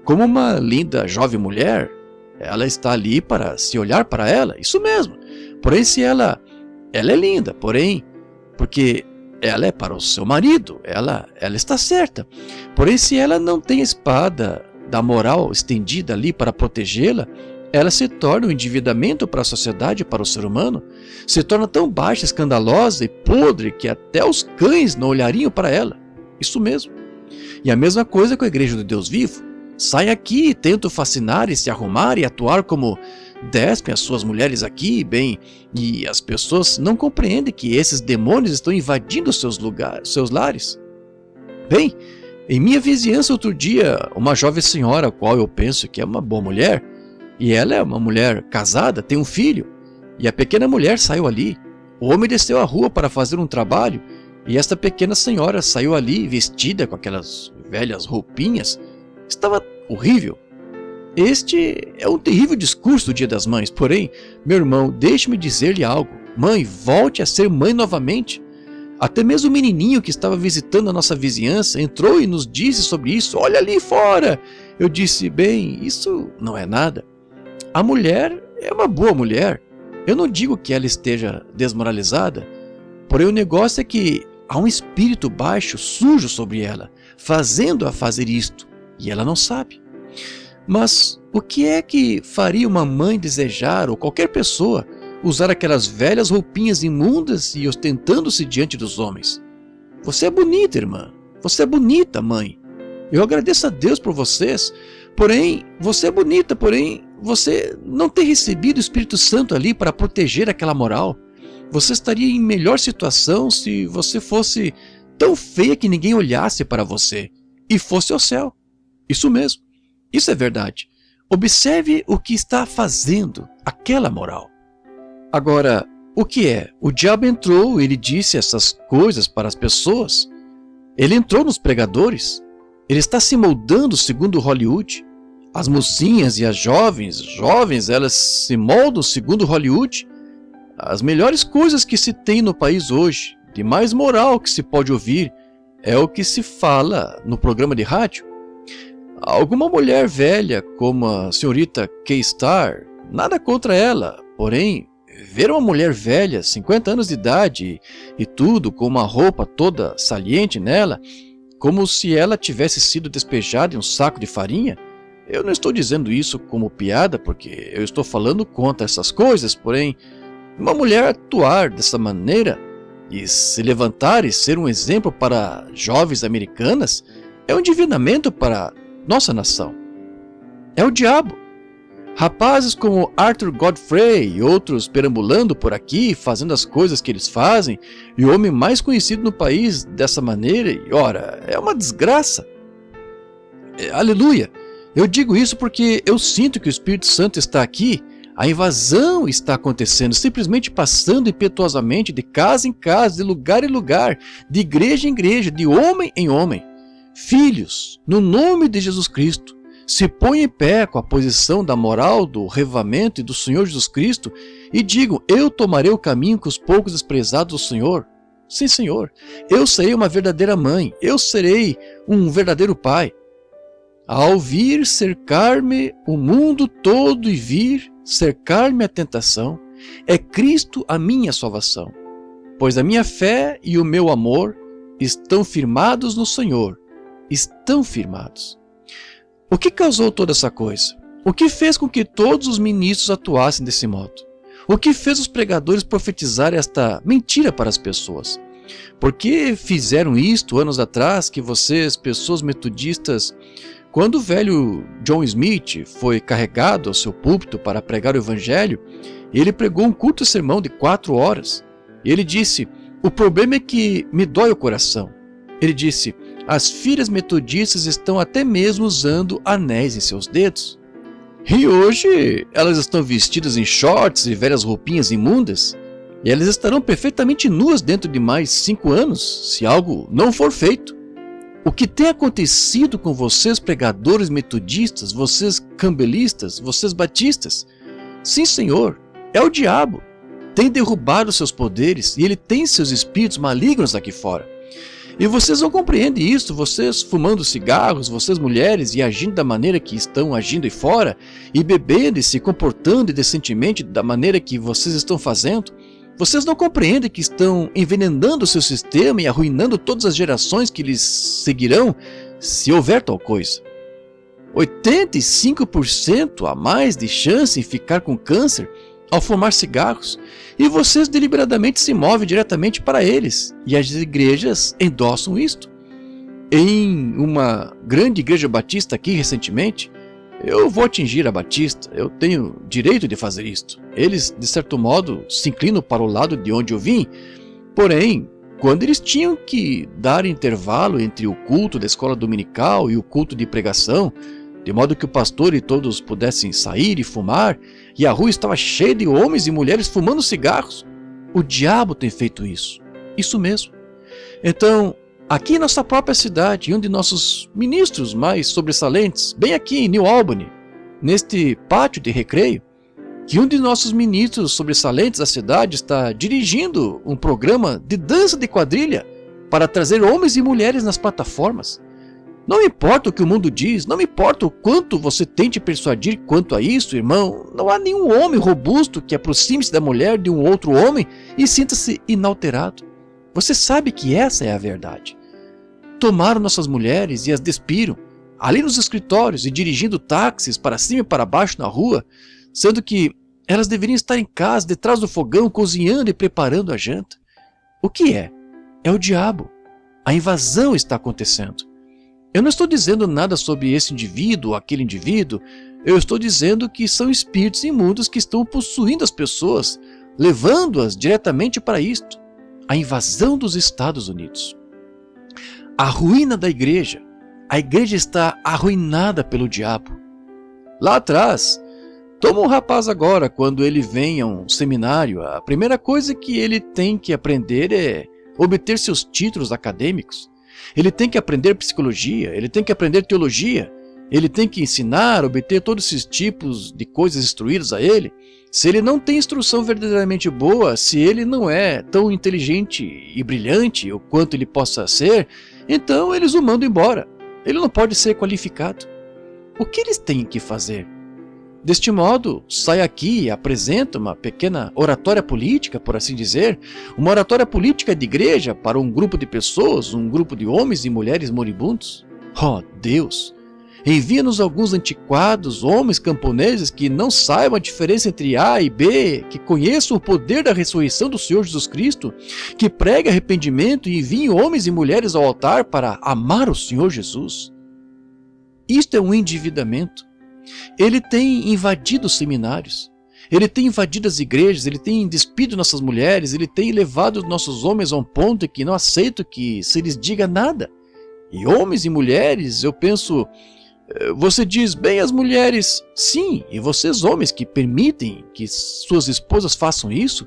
como uma linda jovem mulher. Ela está ali para se olhar para ela, isso mesmo. Porém, se ela é linda, porém, porque ela é para o seu marido, ela está certa. Porém, se ela não tem a espada da moral estendida ali para protegê-la, ela se torna um endividamento para a sociedade, para o ser humano, se torna tão baixa, escandalosa e podre que até os cães não olhariam para ela. Isso mesmo. E a mesma coisa com a igreja do Deus vivo. Sai aqui, tentam fascinar e se arrumar e atuar como despem as suas mulheres aqui, bem, e as pessoas não compreendem que esses demônios estão invadindo seus lares. Bem, em minha vizinhança outro dia, uma jovem senhora, a qual eu penso que é uma boa mulher, e ela é uma mulher casada, tem um filho, e a pequena mulher saiu ali. O homem desceu à rua para fazer um trabalho, e esta pequena senhora saiu ali vestida com aquelas velhas roupinhas. Estava horrível. Este é um terrível discurso do Dia das Mães, porém, meu irmão, deixe-me dizer-lhe algo. Mãe, volte a ser mãe novamente. Até mesmo o menininho que estava visitando a nossa vizinhança entrou e nos disse sobre isso. Olha ali fora! Eu disse, bem, isso não é nada. A mulher é uma boa mulher. Eu não digo que ela esteja desmoralizada, porém o negócio é que há um espírito baixo, sujo sobre ela, fazendo-a fazer isto, e ela não sabe. Mas o que é que faria uma mãe desejar, ou qualquer pessoa, usar aquelas velhas roupinhas imundas e ostentando-se diante dos homens? Você é bonita, irmã. Você é bonita, mãe. Eu agradeço a Deus por vocês, porém, você é bonita, porém, você não tem recebido o Espírito Santo ali para proteger aquela moral. Você estaria em melhor situação se você fosse tão feia que ninguém olhasse para você e fosse ao céu. Isso mesmo. Isso é verdade. Observe o que está fazendo aquela moral. Agora, o que é? O diabo entrou, ele disse essas coisas para as pessoas. Ele entrou nos pregadores. Ele está se moldando segundo Hollywood. As mocinhas e as jovens, elas se moldam segundo Hollywood. As melhores coisas que se tem no país hoje, de mais moral que se pode ouvir, é o que se fala no programa de rádio. Alguma mulher velha, como a senhorita K-Star, nada contra ela, porém, ver uma mulher velha, 50 anos de idade e tudo, com uma roupa toda saliente nela, como se ela tivesse sido despejada em um saco de farinha, Eu não estou dizendo isso como piada, porque eu estou falando contra essas coisas, porém, uma mulher atuar dessa maneira e se levantar e ser um exemplo para jovens americanas é um endividamento para nossa nação. É o diabo. Rapazes como Arthur Godfrey e outros perambulando por aqui, fazendo as coisas que eles fazem, e o homem mais conhecido no país dessa maneira, e ora, é uma desgraça. Aleluia! Eu digo isso porque eu sinto que o Espírito Santo está aqui, a invasão está acontecendo, simplesmente passando impetuosamente de casa em casa, de lugar em lugar, de igreja em igreja, de homem em homem. Filhos, no nome de Jesus Cristo, se põem em pé com a posição da moral, do revivamento e do Senhor Jesus Cristo e digam: eu tomarei o caminho que os poucos desprezados do Senhor. Sim, Senhor, eu serei uma verdadeira mãe, eu serei um verdadeiro pai. Ao vir cercar-me o mundo todo e vir cercar-me a tentação, é Cristo a minha salvação, pois a minha fé e o meu amor estão firmados no Senhor, estão firmados. O que causou toda essa coisa? O que fez com que todos os ministros atuassem desse modo? O que fez os pregadores profetizarem esta mentira para as pessoas? Por que fizeram isto anos atrás que vocês, pessoas metodistas, quando o velho John Smith foi carregado ao seu púlpito para pregar o evangelho, ele pregou um curto sermão de 4 horas. Ele disse: o problema é que me dói o coração. Ele disse: as filhas metodistas estão até mesmo usando anéis em seus dedos. E hoje elas estão vestidas em shorts e velhas roupinhas imundas. E elas estarão perfeitamente nuas dentro de mais 5 anos, se algo não for feito. O que tem acontecido com vocês pregadores metodistas, vocês cambelistas, vocês batistas? Sim, Senhor, é o diabo. Tem derrubado seus poderes e ele tem seus espíritos malignos aqui fora. E vocês não compreendem isso, vocês fumando cigarros, vocês mulheres e agindo da maneira que estão agindo aí fora, e bebendo e se comportando decentemente da maneira que vocês estão fazendo. Vocês não compreendem que estão envenenando o seu sistema e arruinando todas as gerações que lhes seguirão se houver tal coisa. 85% a mais de chance em ficar com câncer ao fumar cigarros, e vocês deliberadamente se movem diretamente para eles, e as igrejas endossam isto. Em uma grande igreja batista aqui recentemente, eu vou atingir a batista, eu tenho direito de fazer isto. Eles, de certo modo, se inclinam para o lado de onde eu vim, porém, quando eles tinham que dar intervalo entre o culto da escola dominical e o culto de pregação, de modo que o pastor e todos pudessem sair e fumar, e a rua estava cheia de homens e mulheres fumando cigarros. O diabo tem feito isso. Isso mesmo. Então, aqui em nossa própria cidade, um de nossos ministros mais sobressalentes, bem aqui em New Albany, neste pátio de recreio, que um de nossos ministros sobressalentes da cidade está dirigindo um programa de dança de quadrilha para trazer homens e mulheres nas plataformas. Não importa o que o mundo diz, não importa o quanto você tente persuadir quanto a isso, irmão, não há nenhum homem robusto que aproxime-se da mulher de um outro homem e sinta-se inalterado. Você sabe que essa é a verdade. Tomaram nossas mulheres e as despiram, ali nos escritórios e dirigindo táxis para cima e para baixo na rua, sendo que elas deveriam estar em casa, detrás do fogão, cozinhando e preparando a janta. O que é? É o diabo. A invasão está acontecendo. Eu não estou dizendo nada sobre esse indivíduo ou aquele indivíduo, eu estou dizendo que são espíritos imundos que estão possuindo as pessoas, levando-as diretamente para isto. A invasão dos Estados Unidos. A ruína da igreja. A igreja está arruinada pelo diabo. Lá atrás, toma um rapaz agora, quando ele vem a um seminário, a primeira coisa que ele tem que aprender é obter seus títulos acadêmicos. Ele tem que aprender psicologia, ele tem que aprender teologia, ele tem que ensinar, obter todos esses tipos de coisas instruídas a ele. Se ele não tem instrução verdadeiramente boa, se ele não é tão inteligente e brilhante o quanto ele possa ser, então eles o mandam embora. Ele não pode ser qualificado. O que eles têm que fazer? Deste modo, sai aqui e apresenta uma pequena oratória política, por assim dizer, uma oratória política de igreja para um grupo de pessoas, um grupo de homens e mulheres moribundos. Oh, Deus! Envia-nos alguns antiquados, homens camponeses que não saibam a diferença entre A e B, que conheçam o poder da ressurreição do Senhor Jesus Cristo, que preguem arrependimento e enviem homens e mulheres ao altar para amar o Senhor Jesus. Isto é um endividamento. Ele tem invadido os seminários, ele tem invadido as igrejas, ele tem despido nossas mulheres, ele tem levado os nossos homens a um ponto em que não aceitam que se lhes diga nada. E homens e mulheres, eu penso, você diz, bem, as mulheres, sim, e vocês homens que permitem que suas esposas façam isso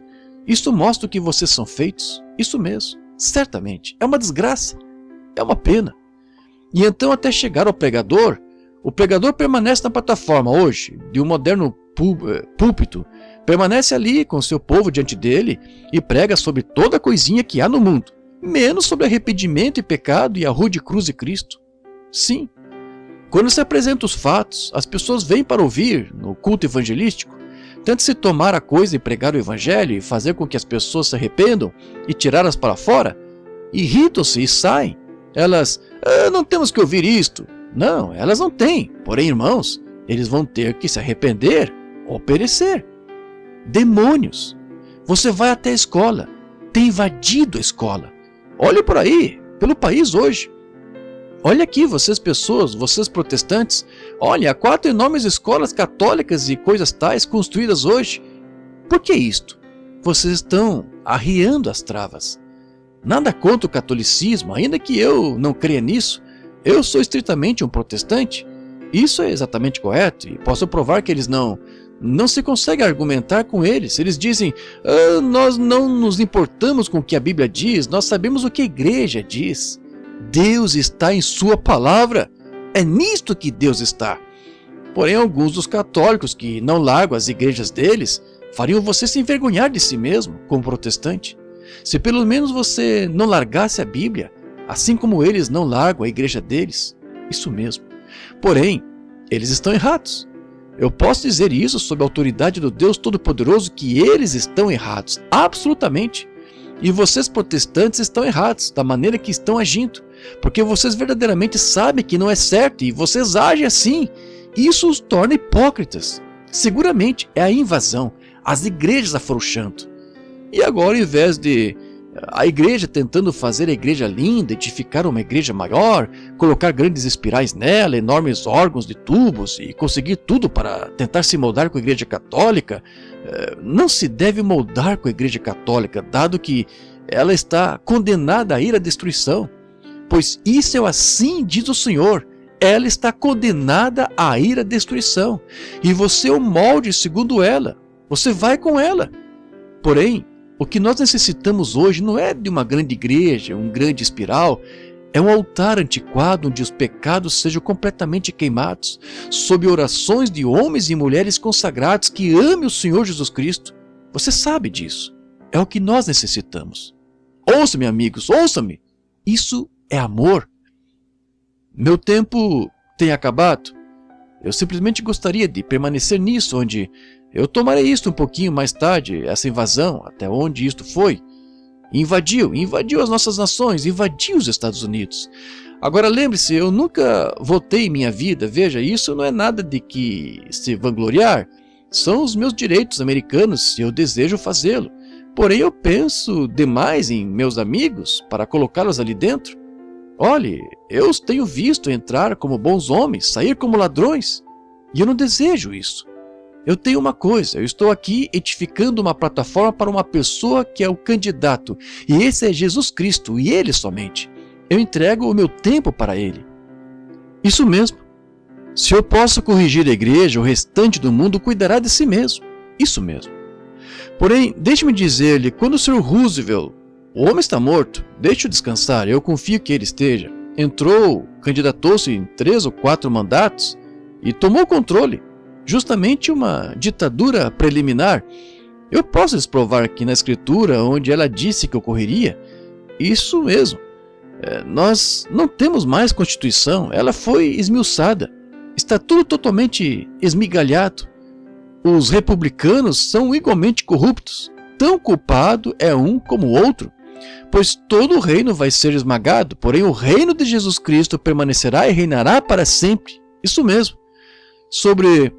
mostra o que vocês são feitos, isso mesmo, certamente, é uma desgraça, é uma pena. E então até chegar ao pregador, o pregador permanece na plataforma hoje, de um moderno púlpito, permanece ali com seu povo diante dele e prega sobre toda a coisinha que há no mundo, menos sobre arrependimento e pecado e a rude cruz de Cristo. Sim, quando se apresentam os fatos, as pessoas vêm para ouvir no culto evangelístico, tenta-se tomar a coisa e pregar o evangelho e fazer com que as pessoas se arrependam e tirá-las para fora, irritam-se e saem. Elas, não temos que ouvir isto. Não, elas não têm. Porém, irmãos, eles vão ter que se arrepender ou perecer. Demônios. Você vai até a escola, tem invadido a escola. Olhe por aí, pelo país hoje. Olha aqui, vocês pessoas, vocês protestantes. Olha, há 4 enormes escolas católicas e coisas tais construídas hoje. Por que isto? Vocês estão arriando as travas. Nada contra o catolicismo, ainda que eu não creia nisso. Eu sou estritamente um protestante. Isso é exatamente correto e posso provar que eles não se consegue argumentar com eles. Eles dizem, nós não nos importamos com o que a Bíblia diz, nós sabemos o que a igreja diz. Deus está em sua palavra, é nisto que Deus está. Porém, alguns dos católicos que não largam as igrejas deles, fariam você se envergonhar de si mesmo, como protestante. Se pelo menos você não largasse a Bíblia, assim como eles não largam a igreja deles. Isso mesmo. Porém, eles estão errados. Eu posso dizer isso sob a autoridade do Deus Todo-Poderoso, que eles estão errados, absolutamente. E vocês protestantes estão errados da maneira que estão agindo, porque vocês verdadeiramente sabem que não é certo e vocês agem assim. Isso os torna hipócritas. Seguramente é a invasão, as igrejas afrouxando. E agora, ao invés de a igreja tentando fazer a igreja linda, edificar uma igreja maior, colocar grandes espirais nela, enormes órgãos de tubos e conseguir tudo para tentar se moldar com a igreja católica, não se deve moldar com a igreja católica, dado que ela está condenada a ir à destruição. Pois isso é assim, diz o Senhor, ela está condenada a ir à destruição, e você o molde segundo ela, você vai com ela. Porém, o que nós necessitamos hoje não é de uma grande igreja, um grande espiral, é um altar antiquado onde os pecados sejam completamente queimados, sob orações de homens e mulheres consagrados que amem o Senhor Jesus Cristo. Você sabe disso. É o que nós necessitamos. Ouça-me, amigos, ouça-me. Isso é amor. Meu tempo tem acabado. Eu simplesmente gostaria de permanecer nisso, onde eu tomarei isto um pouquinho mais tarde, essa invasão, até onde isto foi. Invadiu as nossas nações, invadiu os Estados Unidos. Agora lembre-se, eu nunca votei em minha vida, veja, isso não é nada de que se vangloriar. São os meus direitos americanos e eu desejo fazê-lo. Porém eu penso demais em meus amigos para colocá-los ali dentro. Olhe, eu os tenho visto entrar como bons homens, sair como ladrões, e eu não desejo isso. Eu tenho uma coisa, eu estou aqui edificando uma plataforma para uma pessoa que é o candidato, e esse é Jesus Cristo, e Ele somente. Eu entrego o meu tempo para Ele. Isso mesmo. Se eu posso corrigir a igreja, o restante do mundo cuidará de si mesmo. Isso mesmo. Porém, deixe-me dizer-lhe, quando o Sr. Roosevelt, o homem está morto, deixe-o descansar, eu confio que ele esteja, entrou, candidatou-se em 3 ou 4 mandatos e tomou o controle. Justamente uma ditadura preliminar. Eu posso lhes provar aqui na escritura onde ela disse que ocorreria. Isso mesmo. Nós não temos mais Constituição, ela foi esmiuçada. Está tudo totalmente esmigalhado. Os republicanos são igualmente corruptos. Tão culpado é um como o outro. Pois todo o reino vai ser esmagado, porém o reino de Jesus Cristo permanecerá e reinará para sempre. Isso mesmo. Sobre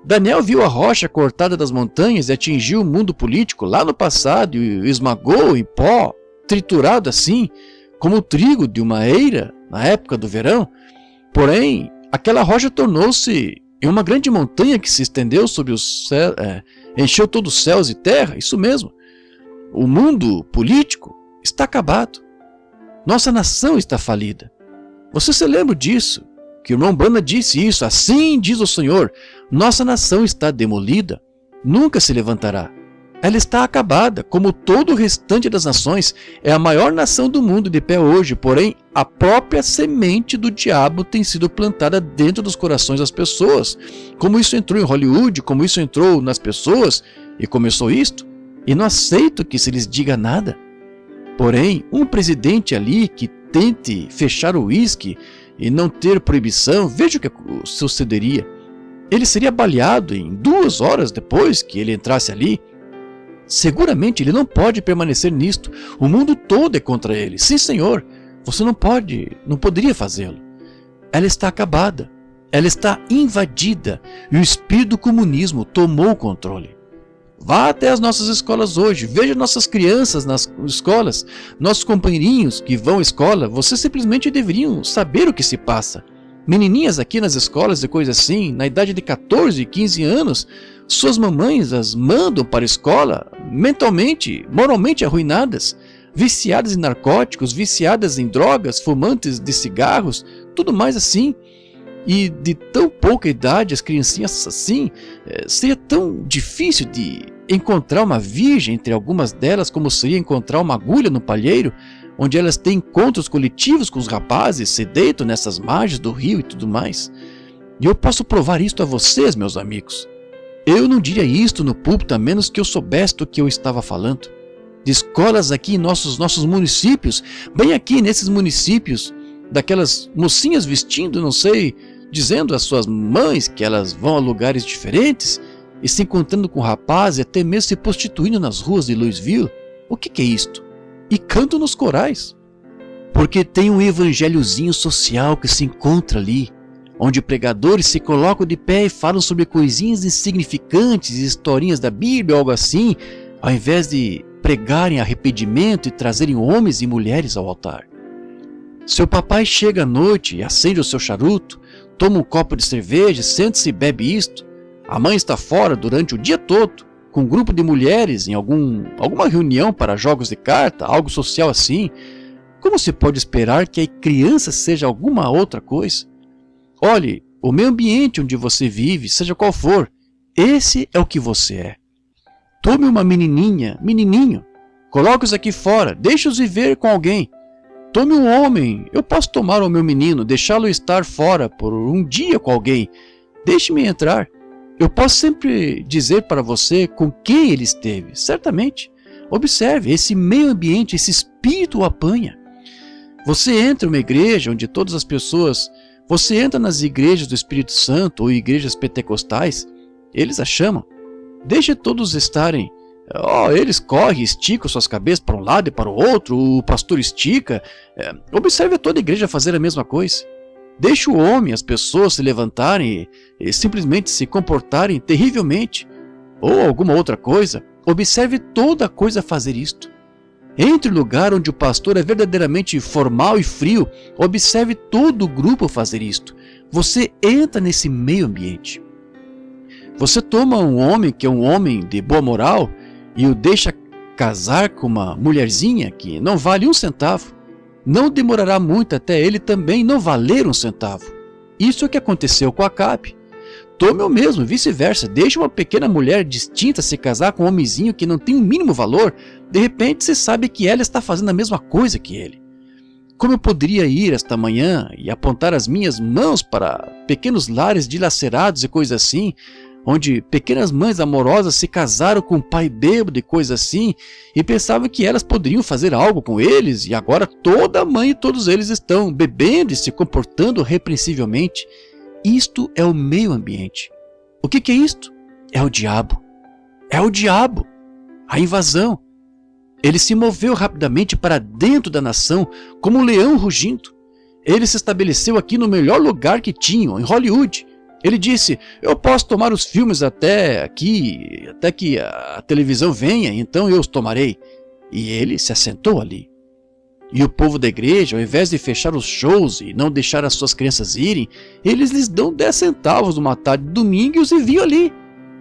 Daniel viu a rocha cortada das montanhas e atingiu o mundo político lá no passado e o esmagou em pó, triturado assim, como o trigo de uma eira na época do verão. Porém, aquela rocha tornou-se em uma grande montanha que se estendeu sobre o céu, encheu todos os céus e terra. Isso mesmo. O mundo político está acabado. Nossa nação está falida. Você se lembra disso? Que o irmão Branham disse isso. Assim diz o Senhor, nossa nação está demolida, nunca se levantará. Ela está acabada, como todo o restante das nações. É a maior nação do mundo de pé hoje, porém a própria semente do diabo tem sido plantada dentro dos corações das pessoas. Como isso entrou em Hollywood, como isso entrou nas pessoas e começou isto, e não aceito que se lhes diga nada. Porém, um presidente ali que tente fechar o uísque e não ter proibição, veja o que sucederia. Ele seria baleado em 2 horas depois que ele entrasse ali. Seguramente ele não pode permanecer nisto. O mundo todo é contra ele. Sim, senhor, você não poderia fazê-lo. Ela está acabada. Ela está invadida e o espírito do comunismo tomou o controle. Vá até as nossas escolas hoje, veja nossas crianças nas escolas, nossos companheirinhos que vão à escola. Vocês simplesmente deveriam saber o que se passa. Menininhas aqui nas escolas e coisas assim, na idade de 14 e 15 anos, suas mamães as mandam para a escola mentalmente, moralmente arruinadas, viciadas em narcóticos, viciadas em drogas, fumantes de cigarros, tudo mais assim. E de tão pouca idade, as criancinhas assim, seria tão difícil de encontrar uma virgem entre algumas delas, como seria encontrar uma agulha no palheiro, onde elas têm encontros coletivos com os rapazes, se deitam nessas margens do rio e tudo mais. E eu posso provar isto a vocês, meus amigos. Eu não diria isto no púlpito a menos que eu soubesse do que eu estava falando. De escolas aqui em nossos municípios, bem aqui nesses municípios, daquelas mocinhas vestindo, não sei, dizendo às suas mães que elas vão a lugares diferentes e se encontrando com rapazes e até mesmo se prostituindo nas ruas de Louisville. O que é isto? E cantam nos corais. Porque tem um evangelhozinho social que se encontra ali, onde pregadores se colocam de pé e falam sobre coisinhas insignificantes, historinhas da Bíblia ou algo assim, ao invés de pregarem arrependimento e trazerem homens e mulheres ao altar. Seu papai chega à noite e acende o seu charuto, toma um copo de cerveja, senta-se e bebe isto. A mãe está fora durante o dia todo, com um grupo de mulheres em alguma reunião para jogos de carta, algo social assim. Como se pode esperar que a criança seja alguma outra coisa? Olhe, o meio ambiente onde você vive, seja qual for, esse é o que você é. Tome uma menininho, coloque-os aqui fora, deixe-os viver com alguém. Tome um homem, eu posso tomar o meu menino, deixá-lo estar fora por um dia com alguém. Deixe-me entrar. Eu posso sempre dizer para você com quem ele esteve, certamente. Observe, esse meio ambiente, esse espírito o apanha. Você entra em uma igreja onde todas as pessoas... Você entra nas igrejas do Espírito Santo ou igrejas pentecostais, eles a chamam. Deixe todos estarem... eles correm, esticam suas cabeças para um lado e para o outro, o pastor estica. Observe toda a igreja fazer a mesma coisa. Deixe o homem, as pessoas se levantarem e simplesmente se comportarem terrivelmente. Ou alguma outra coisa. Observe toda a coisa fazer isto. Entre o lugar onde o pastor é verdadeiramente formal e frio, observe todo o grupo fazer isto. Você entra nesse meio ambiente. Você toma um homem que é um homem de boa moral e o deixa casar com uma mulherzinha que não vale um centavo. Não demorará muito até ele também não valer um centavo. Isso é o que aconteceu com Acabe. Tome o mesmo, vice-versa. Deixe uma pequena mulher distinta se casar com um homenzinho que não tem o mínimo valor. De repente você sabe que ela está fazendo a mesma coisa que ele. Como eu poderia ir esta manhã e apontar as minhas mãos para pequenos lares dilacerados e coisas assim, onde pequenas mães amorosas se casaram com um pai bêbado e coisas assim, e pensavam que elas poderiam fazer algo com eles, e agora toda mãe e todos eles estão bebendo e se comportando repreensivelmente. Isto é o meio ambiente. O que é isto? É o diabo. É o diabo. A invasão. Ele se moveu rapidamente para dentro da nação como um leão rugindo. Ele se estabeleceu aqui no melhor lugar que tinham, em Hollywood. Ele disse, eu posso tomar os filmes até que a televisão venha, então eu os tomarei. E ele se assentou ali. E o povo da igreja, ao invés de fechar os shows e não deixar as suas crianças irem, eles lhes dão 10 centavos numa tarde de domingo e os enviam ali.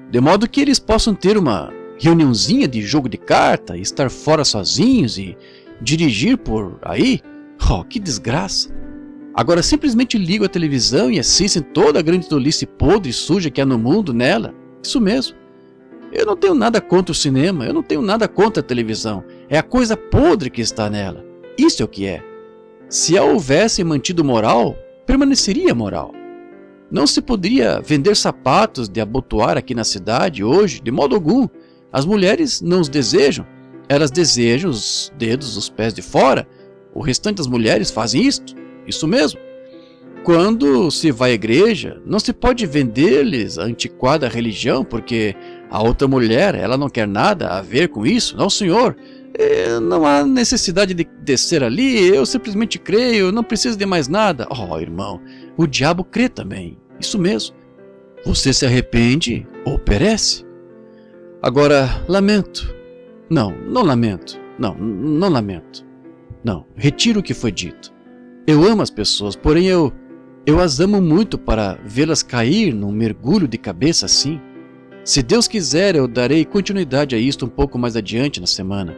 De modo que eles possam ter uma reuniãozinha de jogo de carta e estar fora sozinhos e dirigir por aí. Oh, que desgraça! Agora simplesmente ligam a televisão e assistem toda a grande tolice podre e suja que há no mundo nela. Isso mesmo. Eu não tenho nada contra o cinema, eu não tenho nada contra a televisão. É a coisa podre que está nela. Isso é o que é. Se a houvesse mantido moral, permaneceria moral. Não se poderia vender sapatos de abotoar aqui na cidade hoje, de modo algum. As mulheres não os desejam. Elas desejam os dedos, os pés de fora. O restante das mulheres fazem isto. Isso mesmo. Quando se vai à igreja, não se pode vender-lhes a antiquada religião, porque a outra mulher, ela não quer nada a ver com isso. Não, senhor. Não há necessidade de descer ali, eu simplesmente creio, não preciso de mais nada. Oh, irmão, o diabo crê também. Isso mesmo. Você se arrepende ou perece. Agora, lamento. Não lamento. Não lamento. Não, retiro o que foi dito. Eu amo as pessoas, porém eu as amo muito para vê-las cair num mergulho de cabeça assim. Se Deus quiser, eu darei continuidade a isto um pouco mais adiante na semana.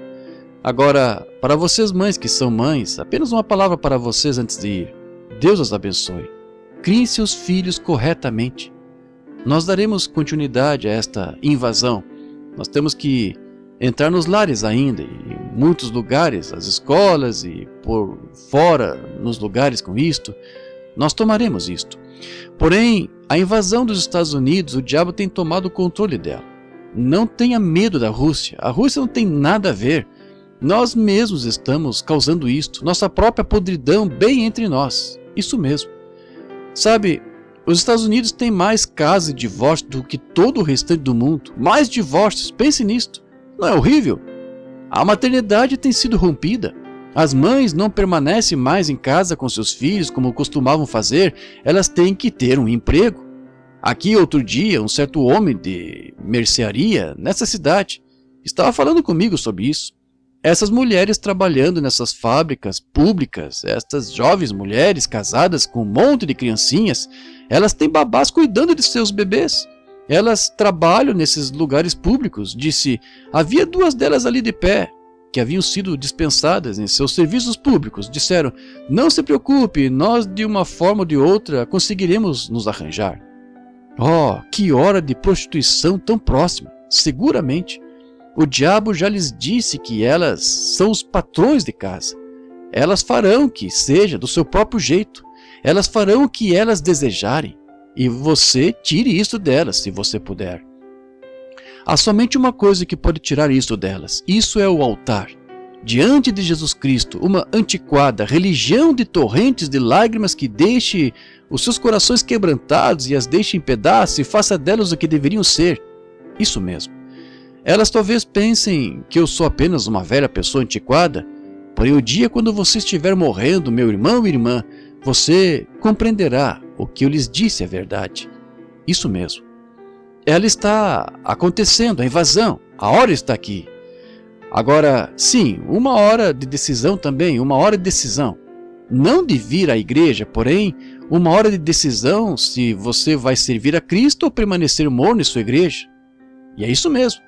Agora, para vocês mães que são mães, apenas uma palavra para vocês antes de ir. Deus os abençoe. Criem seus filhos corretamente. Nós daremos continuidade a esta invasão. Nós temos que entrar nos lares ainda, em muitos lugares, as escolas e por fora, nos lugares com isto. Nós tomaremos isto. Porém, a invasão dos Estados Unidos, o diabo tem tomado o controle dela. Não tenha medo da Rússia. A Rússia não tem nada a ver. Nós mesmos estamos causando isto. Nossa própria podridão bem entre nós. Isso mesmo. Sabe, os Estados Unidos têm mais casos de divórcio do que todo o restante do mundo. Mais divórcios. Pense nisto. Não é horrível? A maternidade tem sido rompida. As mães não permanecem mais em casa com seus filhos como costumavam fazer. Elas têm que ter um emprego. Aqui outro dia, um certo homem de mercearia nessa cidade estava falando comigo sobre isso. Essas mulheres trabalhando nessas fábricas públicas, estas jovens mulheres casadas com um monte de criancinhas, elas têm babás cuidando de seus bebês. Elas trabalham nesses lugares públicos, disse. Havia 2 delas ali de pé, que haviam sido dispensadas em seus serviços públicos. Disseram, não se preocupe, nós de uma forma ou de outra conseguiremos nos arranjar. Oh, que hora de prostituição tão próxima, seguramente. O diabo já lhes disse que elas são os patrões de casa. Elas farão que seja do seu próprio jeito. Elas farão o que elas desejarem. E você tire isso delas, se você puder. Há somente uma coisa que pode tirar isso delas. Isso é o altar. Diante de Jesus Cristo, uma antiquada religião de torrentes de lágrimas que deixe os seus corações quebrantados e as deixe em pedaços e faça delas o que deveriam ser. Isso mesmo. Elas talvez pensem que eu sou apenas uma velha pessoa antiquada, porém o dia quando você estiver morrendo, meu irmão e irmã, você compreenderá o que eu lhes disse é verdade. Isso mesmo. Ela está acontecendo, a invasão, a hora está aqui. Agora, sim, uma hora de decisão também, uma hora de decisão. Não de vir à igreja, porém, uma hora de decisão se você vai servir a Cristo ou permanecer morno em sua igreja. E é isso mesmo.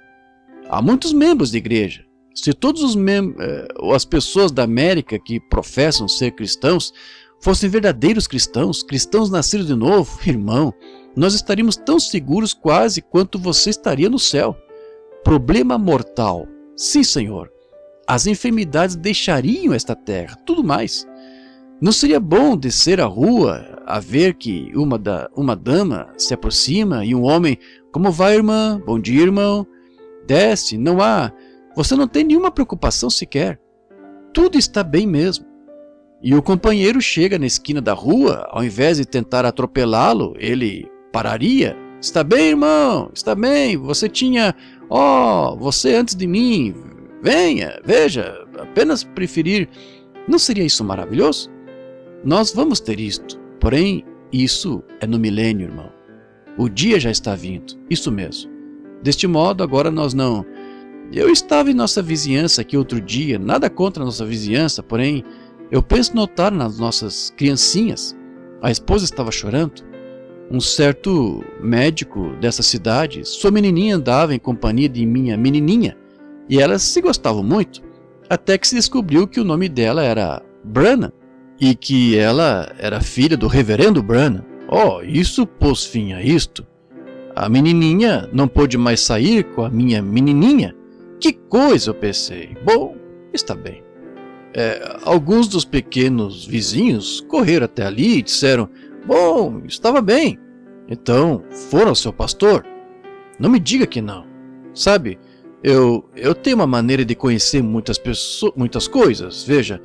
Há muitos membros de igreja. Se todos as pessoas da América que professam ser cristãos fossem verdadeiros cristãos, cristãos nascidos de novo, irmão, nós estaríamos tão seguros quase quanto você estaria no céu. Problema mortal. Sim, Senhor. As enfermidades deixariam esta terra, tudo mais. Não seria bom descer à rua a ver que uma dama se aproxima e um homem, como vai, irmã? Bom dia, irmão. Desce, não há. Você não tem nenhuma preocupação sequer. Tudo está bem mesmo. E o companheiro chega na esquina da rua, ao invés de tentar atropelá-lo, ele pararia. Está bem, irmão? Está bem? Você tinha... você antes de mim. Venha, veja, apenas preferir. Não seria isso maravilhoso? Nós vamos ter isto, porém, isso é no milênio, irmão. O dia já está vindo, isso mesmo. Deste modo, agora nós não... Eu estava em nossa vizinhança aqui outro dia, nada contra a nossa vizinhança, porém, eu penso notar nas nossas criancinhas. A esposa estava chorando. Um certo médico dessa cidade, sua menininha andava em companhia de minha menininha, e elas se gostavam muito, até que se descobriu que o nome dela era Branham, e que ela era filha do reverendo Branham. Oh, isso pôs fim a isto. A menininha não pôde mais sair com a minha menininha. Que coisa, eu pensei. Bom, está bem. Alguns dos pequenos vizinhos correram até ali e disseram: bom, estava bem. Então, foram ao seu pastor? Não me diga que não. Sabe, eu tenho uma maneira de conhecer muitas coisas. Veja,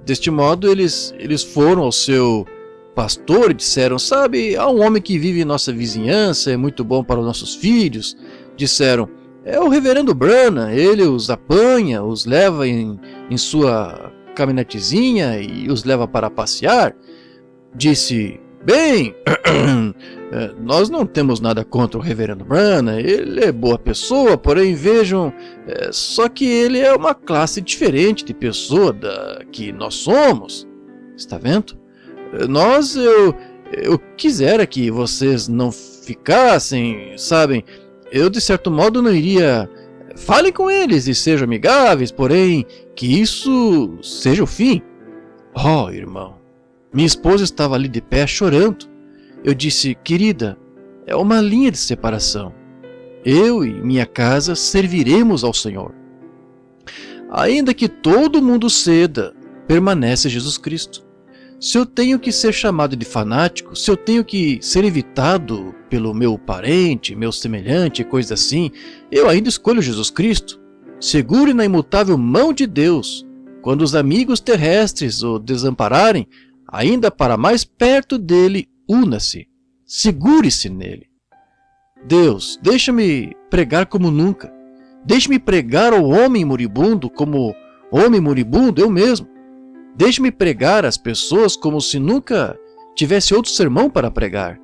deste modo eles foram ao seu pastor e disseram: sabe, há um homem que vive em nossa vizinhança, é muito bom para os nossos filhos. Disseram: é o reverendo Branham, ele os apanha, os leva em sua caminhonetezinha e os leva para passear. Disse: bem, nós não temos nada contra o reverendo Branham, ele é boa pessoa, porém vejam, só que ele é uma classe diferente de pessoa da que nós somos. Está vendo? Eu quisera que vocês não ficassem, sabem, eu de certo modo não iria... Falem com eles e sejam amigáveis, porém que isso seja o fim. Oh, irmão, minha esposa estava ali de pé chorando. Eu disse: querida, é uma linha de separação. Eu e minha casa serviremos ao Senhor. Ainda que todo mundo ceda, permanece Jesus Cristo. Se eu tenho que ser chamado de fanático, se eu tenho que ser evitado pelo meu parente, meu semelhante, coisa assim, eu ainda escolho Jesus Cristo. Segure na imutável mão de Deus. Quando os amigos terrestres o desampararem, ainda para mais perto dele, una-se. Segure-se nele. Deus, deixa-me pregar como nunca. Deixe-me pregar ao homem moribundo como homem moribundo, eu mesmo. Deixe-me pregar às pessoas como se nunca tivesse outro sermão para pregar.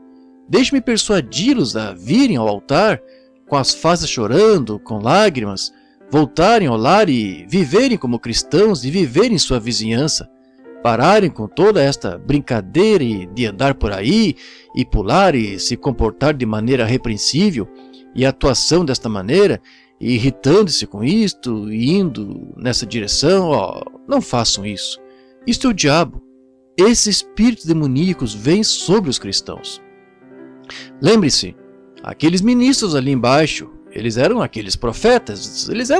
Deixe-me persuadi-los a virem ao altar, com as faces chorando, com lágrimas, voltarem ao lar e viverem como cristãos e viverem sua vizinhança. Pararem com toda esta brincadeira de andar por aí e pular e se comportar de maneira repreensível e a atuação desta maneira e irritando-se com isto e indo nessa direção. Oh, não façam isso. Isto é o diabo. Esses espíritos demoníacos vêm sobre os cristãos. Lembre-se, aqueles ministros ali embaixo, eles eram aqueles profetas, eles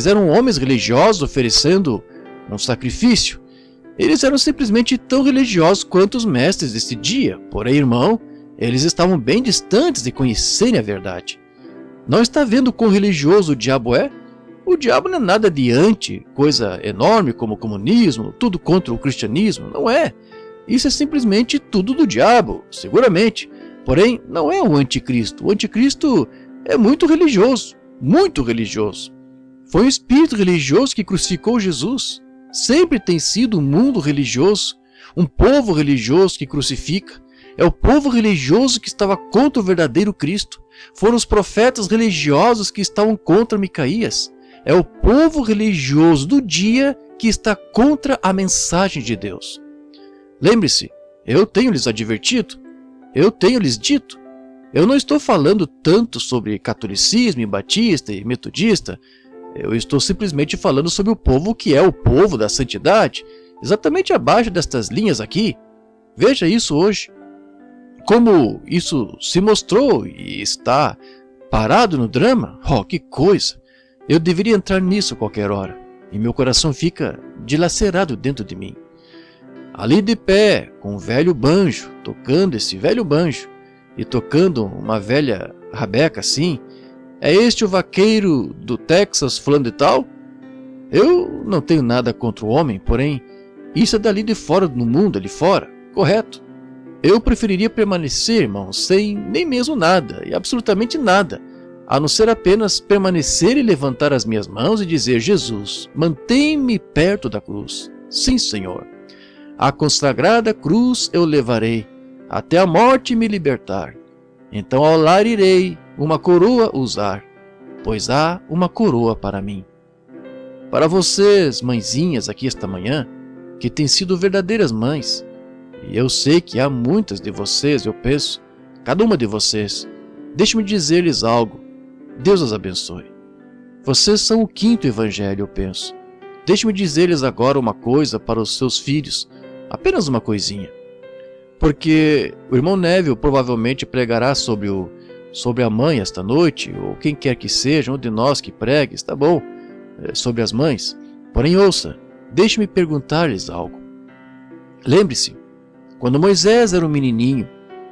eram homens religiosos oferecendo um sacrifício. Eles eram simplesmente tão religiosos quanto os mestres desse dia, porém, irmão, eles estavam bem distantes de conhecerem a verdade. Não está vendo quão religioso o diabo é? O diabo não é nada de coisa enorme como o comunismo, tudo contra o cristianismo, não é. Isso é simplesmente tudo do diabo, seguramente. Porém, não é o anticristo. O anticristo é muito religioso, muito religioso. Foi um espírito religioso que crucificou Jesus. Sempre tem sido um mundo religioso, um povo religioso que crucifica. É o povo religioso que estava contra o verdadeiro Cristo. Foram os profetas religiosos que estavam contra Micaías. É o povo religioso do dia que está contra a mensagem de Deus. Lembre-se, eu tenho lhes advertido, eu tenho lhes dito. Eu não estou falando tanto sobre catolicismo, batista e metodista. Eu estou simplesmente falando sobre o povo que é o povo da santidade, exatamente abaixo destas linhas aqui. Veja isso hoje. Como isso se mostrou e está parado no drama. Oh, que coisa! Eu deveria entrar nisso a qualquer hora, e meu coração fica dilacerado dentro de mim. Ali de pé, com um velho banjo, tocando esse velho banjo, e tocando uma velha rabeca assim, é este o vaqueiro do Texas fulano de tal? Eu não tenho nada contra o homem, porém, isso é dali de fora no mundo, ali fora, correto? Eu preferiria permanecer, irmão, sem nem mesmo nada, e absolutamente nada, a não ser apenas permanecer e levantar as minhas mãos e dizer: Jesus, mantém-me perto da cruz. Sim, Senhor. a consagrada cruz eu levarei, até a morte me libertar. Então ao lar irei, uma coroa usar, pois há uma coroa para mim. Para vocês, mãezinhas, aqui esta manhã, que têm sido verdadeiras mães, e eu sei que há muitas de vocês, eu penso, cada uma de vocês, deixe-me dizer-lhes algo. Deus as abençoe. Vocês são o 5º evangelho, eu penso. Deixe-me dizer-lhes agora uma coisa para os seus filhos, apenas uma coisinha. Porque o irmão Neville provavelmente pregará sobre a mãe esta noite, ou quem quer que seja, um de nós que pregue, está bom, sobre as mães. Porém, ouça, deixe-me perguntar-lhes algo. Lembre-se, quando Moisés era um menininho,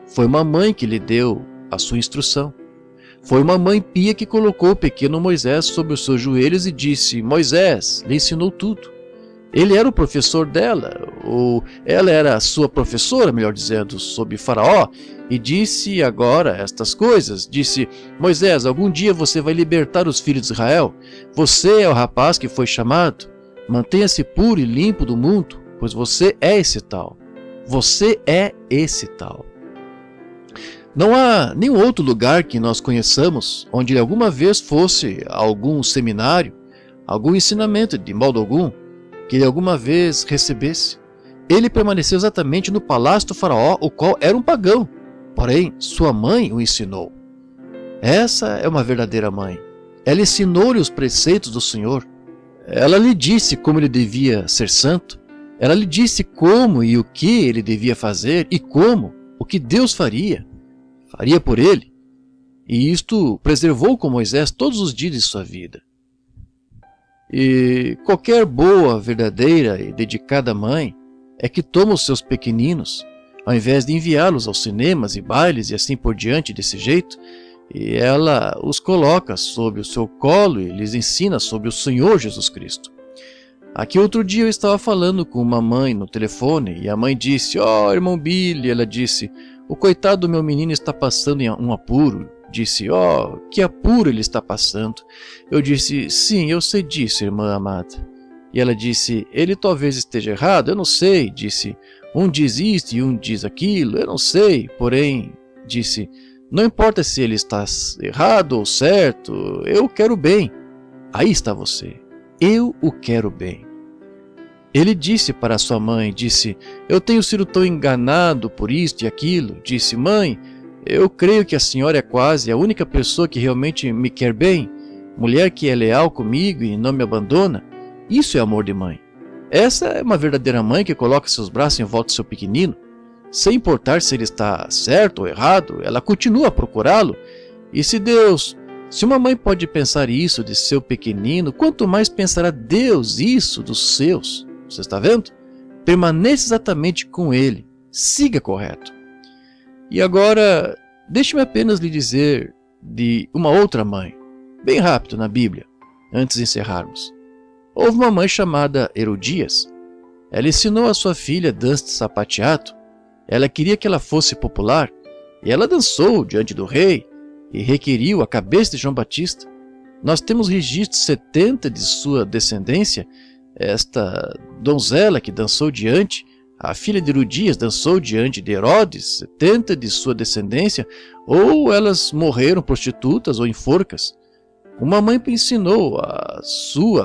foi uma mãe que lhe deu a sua instrução. Foi uma mãe pia que colocou o pequeno Moisés sobre os seus joelhos e disse: Moisés, lhe ensinou tudo. Ele era o professor dela, ou ela era a sua professora, melhor dizendo, sob Faraó, e disse agora estas coisas. Disse: Moisés, algum dia você vai libertar os filhos de Israel. Você é o rapaz que foi chamado. Mantenha-se puro e limpo do mundo, pois você é esse tal. Você é esse tal. Não há nenhum outro lugar que nós conheçamos onde ele alguma vez fosse a algum seminário, algum ensinamento de modo algum, que ele alguma vez recebesse. Ele permaneceu exatamente no palácio do faraó, o qual era um pagão, porém sua mãe o ensinou. Essa é uma verdadeira mãe. Ela ensinou-lhe os preceitos do Senhor. Ela lhe disse como ele devia ser santo. Ela lhe disse como e o que ele devia fazer e como, o que Deus faria por ele. E isto preservou com Moisés todos os dias de sua vida. E qualquer boa, verdadeira e dedicada mãe é que toma os seus pequeninos, ao invés de enviá-los aos cinemas e bailes e assim por diante desse jeito, e ela os coloca sob o seu colo e lhes ensina sobre o Senhor Jesus Cristo. Aqui outro dia eu estava falando com uma mãe no telefone e a mãe disse: "Oh, irmão Billy", ela disse, "o coitado do meu menino está passando em um apuro." Disse: "Oh, que apuro ele está passando." Eu disse: "Sim, eu sei disso, irmã amada." E ela disse: "Ele talvez esteja errado, eu não sei." Disse: "Um diz isto e um diz aquilo, eu não sei." Porém, disse: "Não importa se ele está errado ou certo, eu quero bem." Aí está você. Eu o quero bem. Ele disse para sua mãe, disse: "Eu tenho sido tão enganado por isto e aquilo." Disse: "Mãe, eu creio que a senhora é quase a única pessoa que realmente me quer bem, mulher que é leal comigo e não me abandona." Isso é amor de mãe. Essa é uma verdadeira mãe que coloca seus braços em volta do seu pequenino. Sem importar se ele está certo ou errado, ela continua a procurá-lo. E se uma mãe pode pensar isso de seu pequenino, quanto mais pensará Deus isso dos seus. Você está vendo? Permaneça exatamente com ele. Siga correto. E agora, deixe-me apenas lhe dizer de uma outra mãe, bem rápido na Bíblia, antes de encerrarmos. Houve uma mãe chamada Herodias. Ela ensinou a sua filha dança de sapateado. Ela queria que ela fosse popular, e ela dançou diante do rei, e requeriu a cabeça de João Batista. Nós temos registros 70 de sua descendência. Esta donzela que dançou diante, a filha de Herodias dançou diante de Herodes, 70 de sua descendência, ou elas morreram prostitutas ou em forcas. Uma mãe ensinou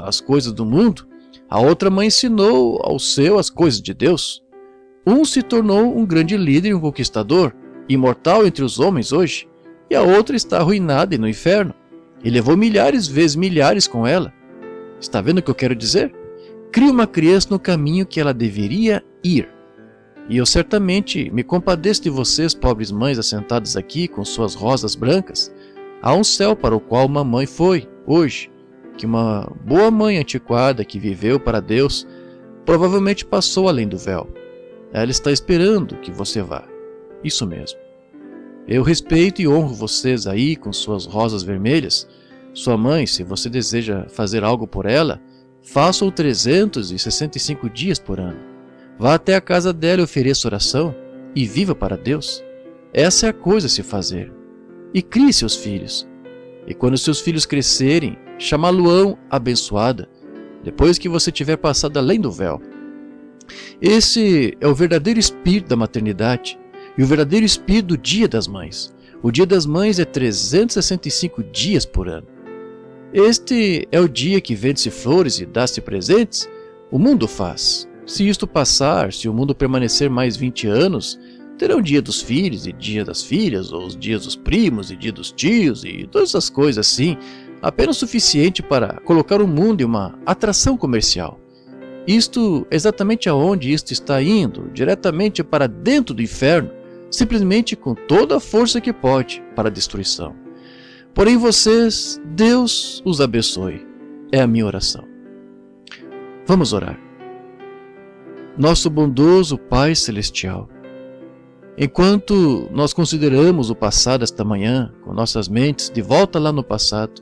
as coisas do mundo, a outra mãe ensinou ao seu as coisas de Deus. Um se tornou um grande líder e um conquistador, imortal entre os homens hoje, e a outra está arruinada e no inferno, e levou milhares vezes milhares com ela. Está vendo o que eu quero dizer? Crie uma criança no caminho que ela deveria ir. E eu certamente me compadeço de vocês, pobres mães assentadas aqui com suas rosas brancas. Há um céu para o qual uma mãe foi, hoje, que uma boa mãe antiquada que viveu para Deus provavelmente passou além do véu. Ela está esperando que você vá. Isso mesmo. Eu respeito e honro vocês aí com suas rosas vermelhas. Sua mãe, se você deseja fazer algo por ela, faça-o 365 dias por ano. Vá até a casa dela e ofereça oração e viva para Deus. Essa é a coisa a se fazer. E crie seus filhos. E quando seus filhos Esse é o verdadeiro espírito da maternidade e o verdadeiro espírito do Dia das Mães. O Dia das Mães é 365 dias por ano. Este é o dia que vende-se flores e dá-se presentes. O mundo faz. Se isto passar, se o mundo permanecer mais 20 anos, terão dia dos filhos e dia das filhas, ou os dias dos primos e dia dos tios e todas essas coisas assim, apenas suficiente para colocar o mundo em uma atração comercial. Isto é exatamente aonde isto está indo, diretamente para dentro do inferno, simplesmente com toda a força que pode para a destruição. Porém vocês, Deus os abençoe, é a minha oração. Vamos orar. Nosso bondoso Pai Celestial, enquanto nós consideramos o passado esta manhã, com nossas mentes de volta lá no passado,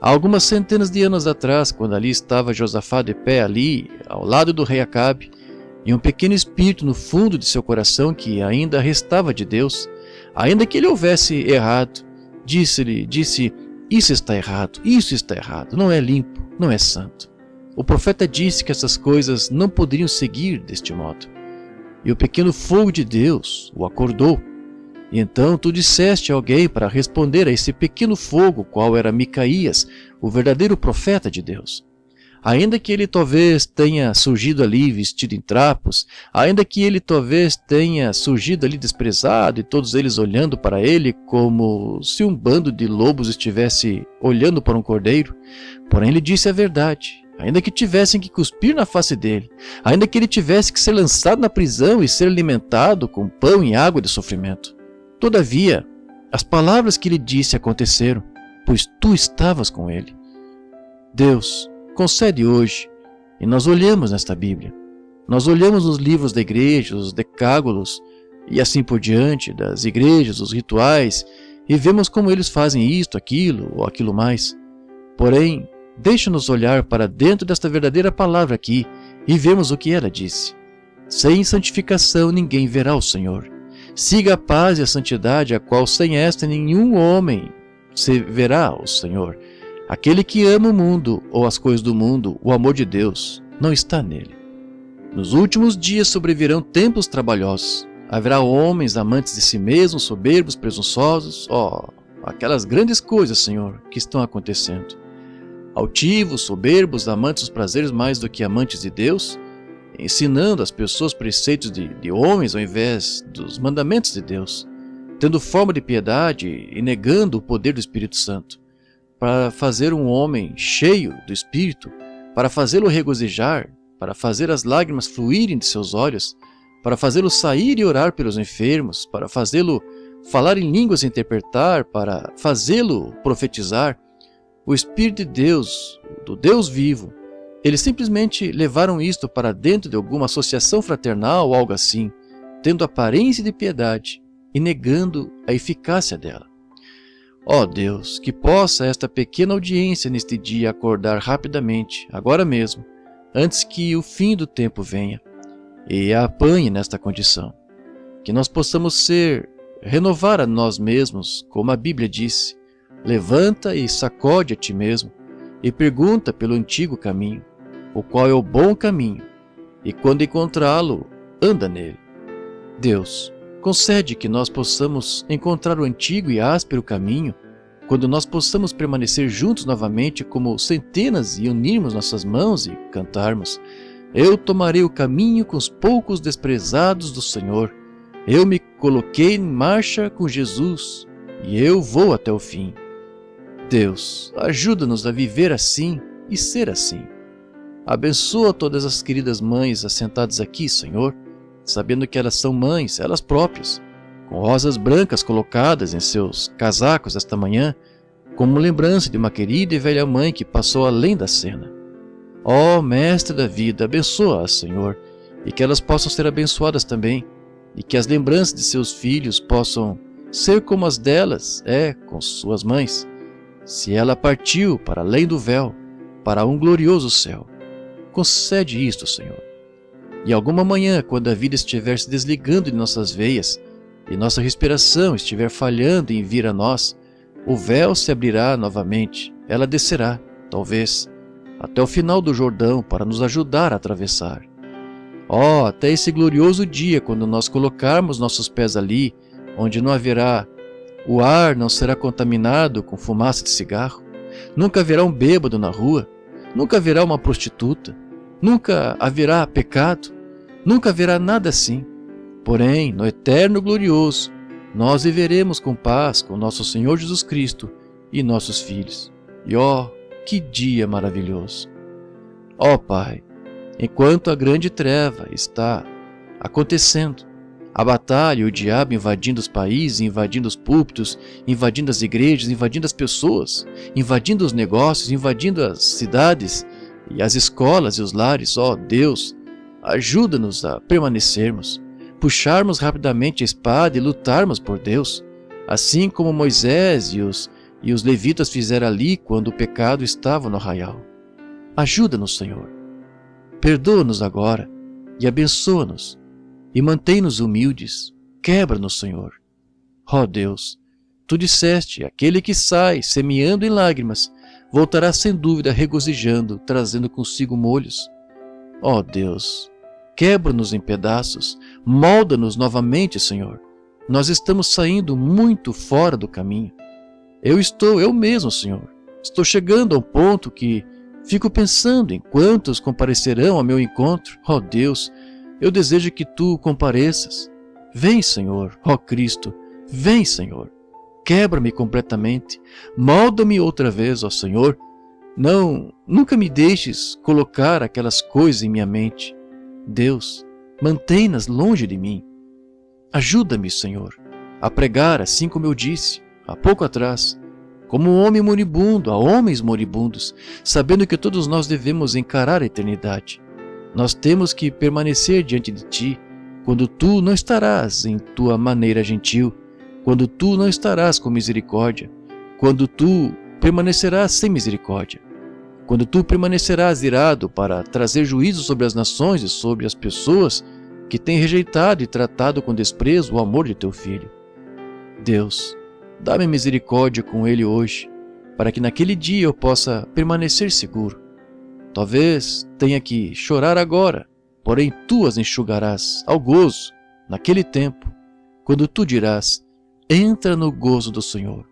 há algumas centenas de anos atrás, quando ali estava Josafá de pé ali, ao lado do rei Acabe, e um pequeno espírito no fundo de seu coração que ainda restava de Deus, ainda que ele houvesse errado, disse, isso está errado, não é limpo, não é santo. O profeta disse que essas coisas não poderiam seguir deste modo. E o pequeno fogo de Deus o acordou. E então tu disseste a alguém para responder a esse pequeno fogo, qual era Micaías, o verdadeiro profeta de Deus. Ainda que ele talvez tenha surgido ali vestido em trapos, ainda que ele talvez tenha surgido ali desprezado e todos eles olhando para ele como se um bando de lobos estivesse olhando para um cordeiro, porém ele disse a verdade. Ainda que tivessem que cuspir na face dele, ainda que ele tivesse que ser lançado na prisão e ser alimentado com pão e água de sofrimento. Todavia, as palavras que ele disse aconteceram, pois tu estavas com ele. Deus, concede hoje, e nós olhamos nesta Bíblia, nós olhamos nos livros da igreja, os decágolos, e assim por diante, das igrejas, os rituais, e vemos como eles fazem isto, aquilo ou aquilo mais. Porém, deixa-nos olhar para dentro desta verdadeira palavra aqui e vemos o que ela disse. Sem santificação ninguém verá o Senhor. Siga a paz e a santidade, a qual sem esta nenhum homem se verá o Senhor. Aquele que ama o mundo ou as coisas do mundo, o amor de Deus não está nele. Nos últimos dias sobrevirão tempos trabalhosos. Haverá homens amantes de si mesmos, soberbos, presunçosos. Aquelas grandes coisas, Senhor, que estão acontecendo. Altivos, soberbos, amantes dos prazeres mais do que amantes de Deus, ensinando às pessoas preceitos de homens ao invés dos mandamentos de Deus, tendo forma de piedade e negando o poder do Espírito Santo, para fazer um homem cheio do Espírito, para fazê-lo regozijar, para fazer as lágrimas fluírem de seus olhos, para fazê-lo sair e orar pelos enfermos, para fazê-lo falar em línguas e interpretar, para fazê-lo profetizar. O Espírito de Deus, do Deus vivo, eles simplesmente levaram isto para dentro de alguma associação fraternal ou algo assim, tendo aparência de piedade e negando a eficácia dela. Ó Deus, que possa esta pequena audiência neste dia acordar rapidamente, agora mesmo, antes que o fim do tempo venha, e a apanhe nesta condição. Que nós possamos renovar a nós mesmos, como a Bíblia disse. Levanta e sacode a ti mesmo, e pergunta pelo antigo caminho, o qual é o bom caminho, e quando encontrá-lo, anda nele. Deus, concede que nós possamos encontrar o antigo e áspero caminho, quando nós possamos permanecer juntos novamente como centenas e unirmos nossas mãos e cantarmos: eu tomarei o caminho com os poucos desprezados do Senhor, eu me coloquei em marcha com Jesus, e eu vou até o fim. Deus, ajuda-nos a viver assim e ser assim. Abençoa todas as queridas mães assentadas aqui, Senhor, sabendo que elas são mães, elas próprias, com rosas brancas colocadas em seus casacos esta manhã, como lembrança de uma querida e velha mãe que passou além da cena. Ó Mestre da vida, abençoa-as, Senhor, e que elas possam ser abençoadas também, e que as lembranças de seus filhos possam ser como as delas com suas mães, se ela partiu para além do véu, para um glorioso céu. Concede isto, Senhor. E alguma manhã, quando a vida estiver se desligando de nossas veias, e nossa respiração estiver falhando em vir a nós, o véu se abrirá novamente, ela descerá, talvez, até o final do Jordão para nos ajudar a atravessar. Oh, até esse glorioso dia, quando nós colocarmos nossos pés ali, onde não haverá, o ar não será contaminado com fumaça de cigarro, nunca haverá um bêbado na rua, nunca haverá uma prostituta, nunca haverá pecado, nunca haverá nada assim. Porém, no eterno glorioso, nós viveremos com paz com nosso Senhor Jesus Cristo e nossos filhos. E que dia maravilhoso! Pai, enquanto a grande treva está acontecendo, a batalha e o diabo invadindo os países, invadindo os púlpitos, invadindo as igrejas, invadindo as pessoas, invadindo os negócios, invadindo as cidades e as escolas e os lares, Deus, ajuda-nos a permanecermos, puxarmos rapidamente a espada e lutarmos por Deus, assim como Moisés e os levitas fizeram ali quando o pecado estava no arraial. Ajuda-nos, Senhor. Perdoa-nos agora e abençoa-nos e mantém-nos humildes. Quebra-nos, Senhor. Deus, Tu disseste, aquele que sai semeando em lágrimas, voltará sem dúvida regozijando, trazendo consigo molhos. Deus, quebra-nos em pedaços, molda-nos novamente, Senhor. Nós estamos saindo muito fora do caminho. Eu mesmo, Senhor, estou chegando ao ponto que fico pensando em quantos comparecerão ao meu encontro. Deus, eu desejo que Tu compareças. Vem, Senhor, Cristo, vem, Senhor. Quebra-me completamente, molda-me outra vez, Senhor. Nunca me deixes colocar aquelas coisas em minha mente. Deus, mantém-nas longe de mim. Ajuda-me, Senhor, a pregar assim como eu disse há pouco atrás, como um homem moribundo a homens moribundos, sabendo que todos nós devemos encarar a eternidade. Nós temos que permanecer diante de Ti, quando Tu não estarás em Tua maneira gentil, quando Tu não estarás com misericórdia, quando Tu permanecerás sem misericórdia, quando Tu permanecerás irado para trazer juízo sobre as nações e sobre as pessoas que têm rejeitado e tratado com desprezo o amor de Teu Filho. Deus, dá-me misericórdia com ele hoje, para que naquele dia eu possa permanecer seguro. Talvez tenha que chorar agora, porém Tu as enxugarás ao gozo naquele tempo, quando Tu dirás: entra no gozo do Senhor,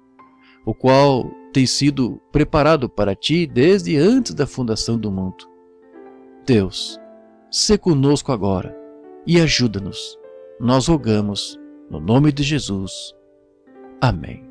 o qual tem sido preparado para ti desde antes da fundação do mundo. Deus, sê conosco agora e ajuda-nos. Nós rogamos no nome de Jesus. Amém.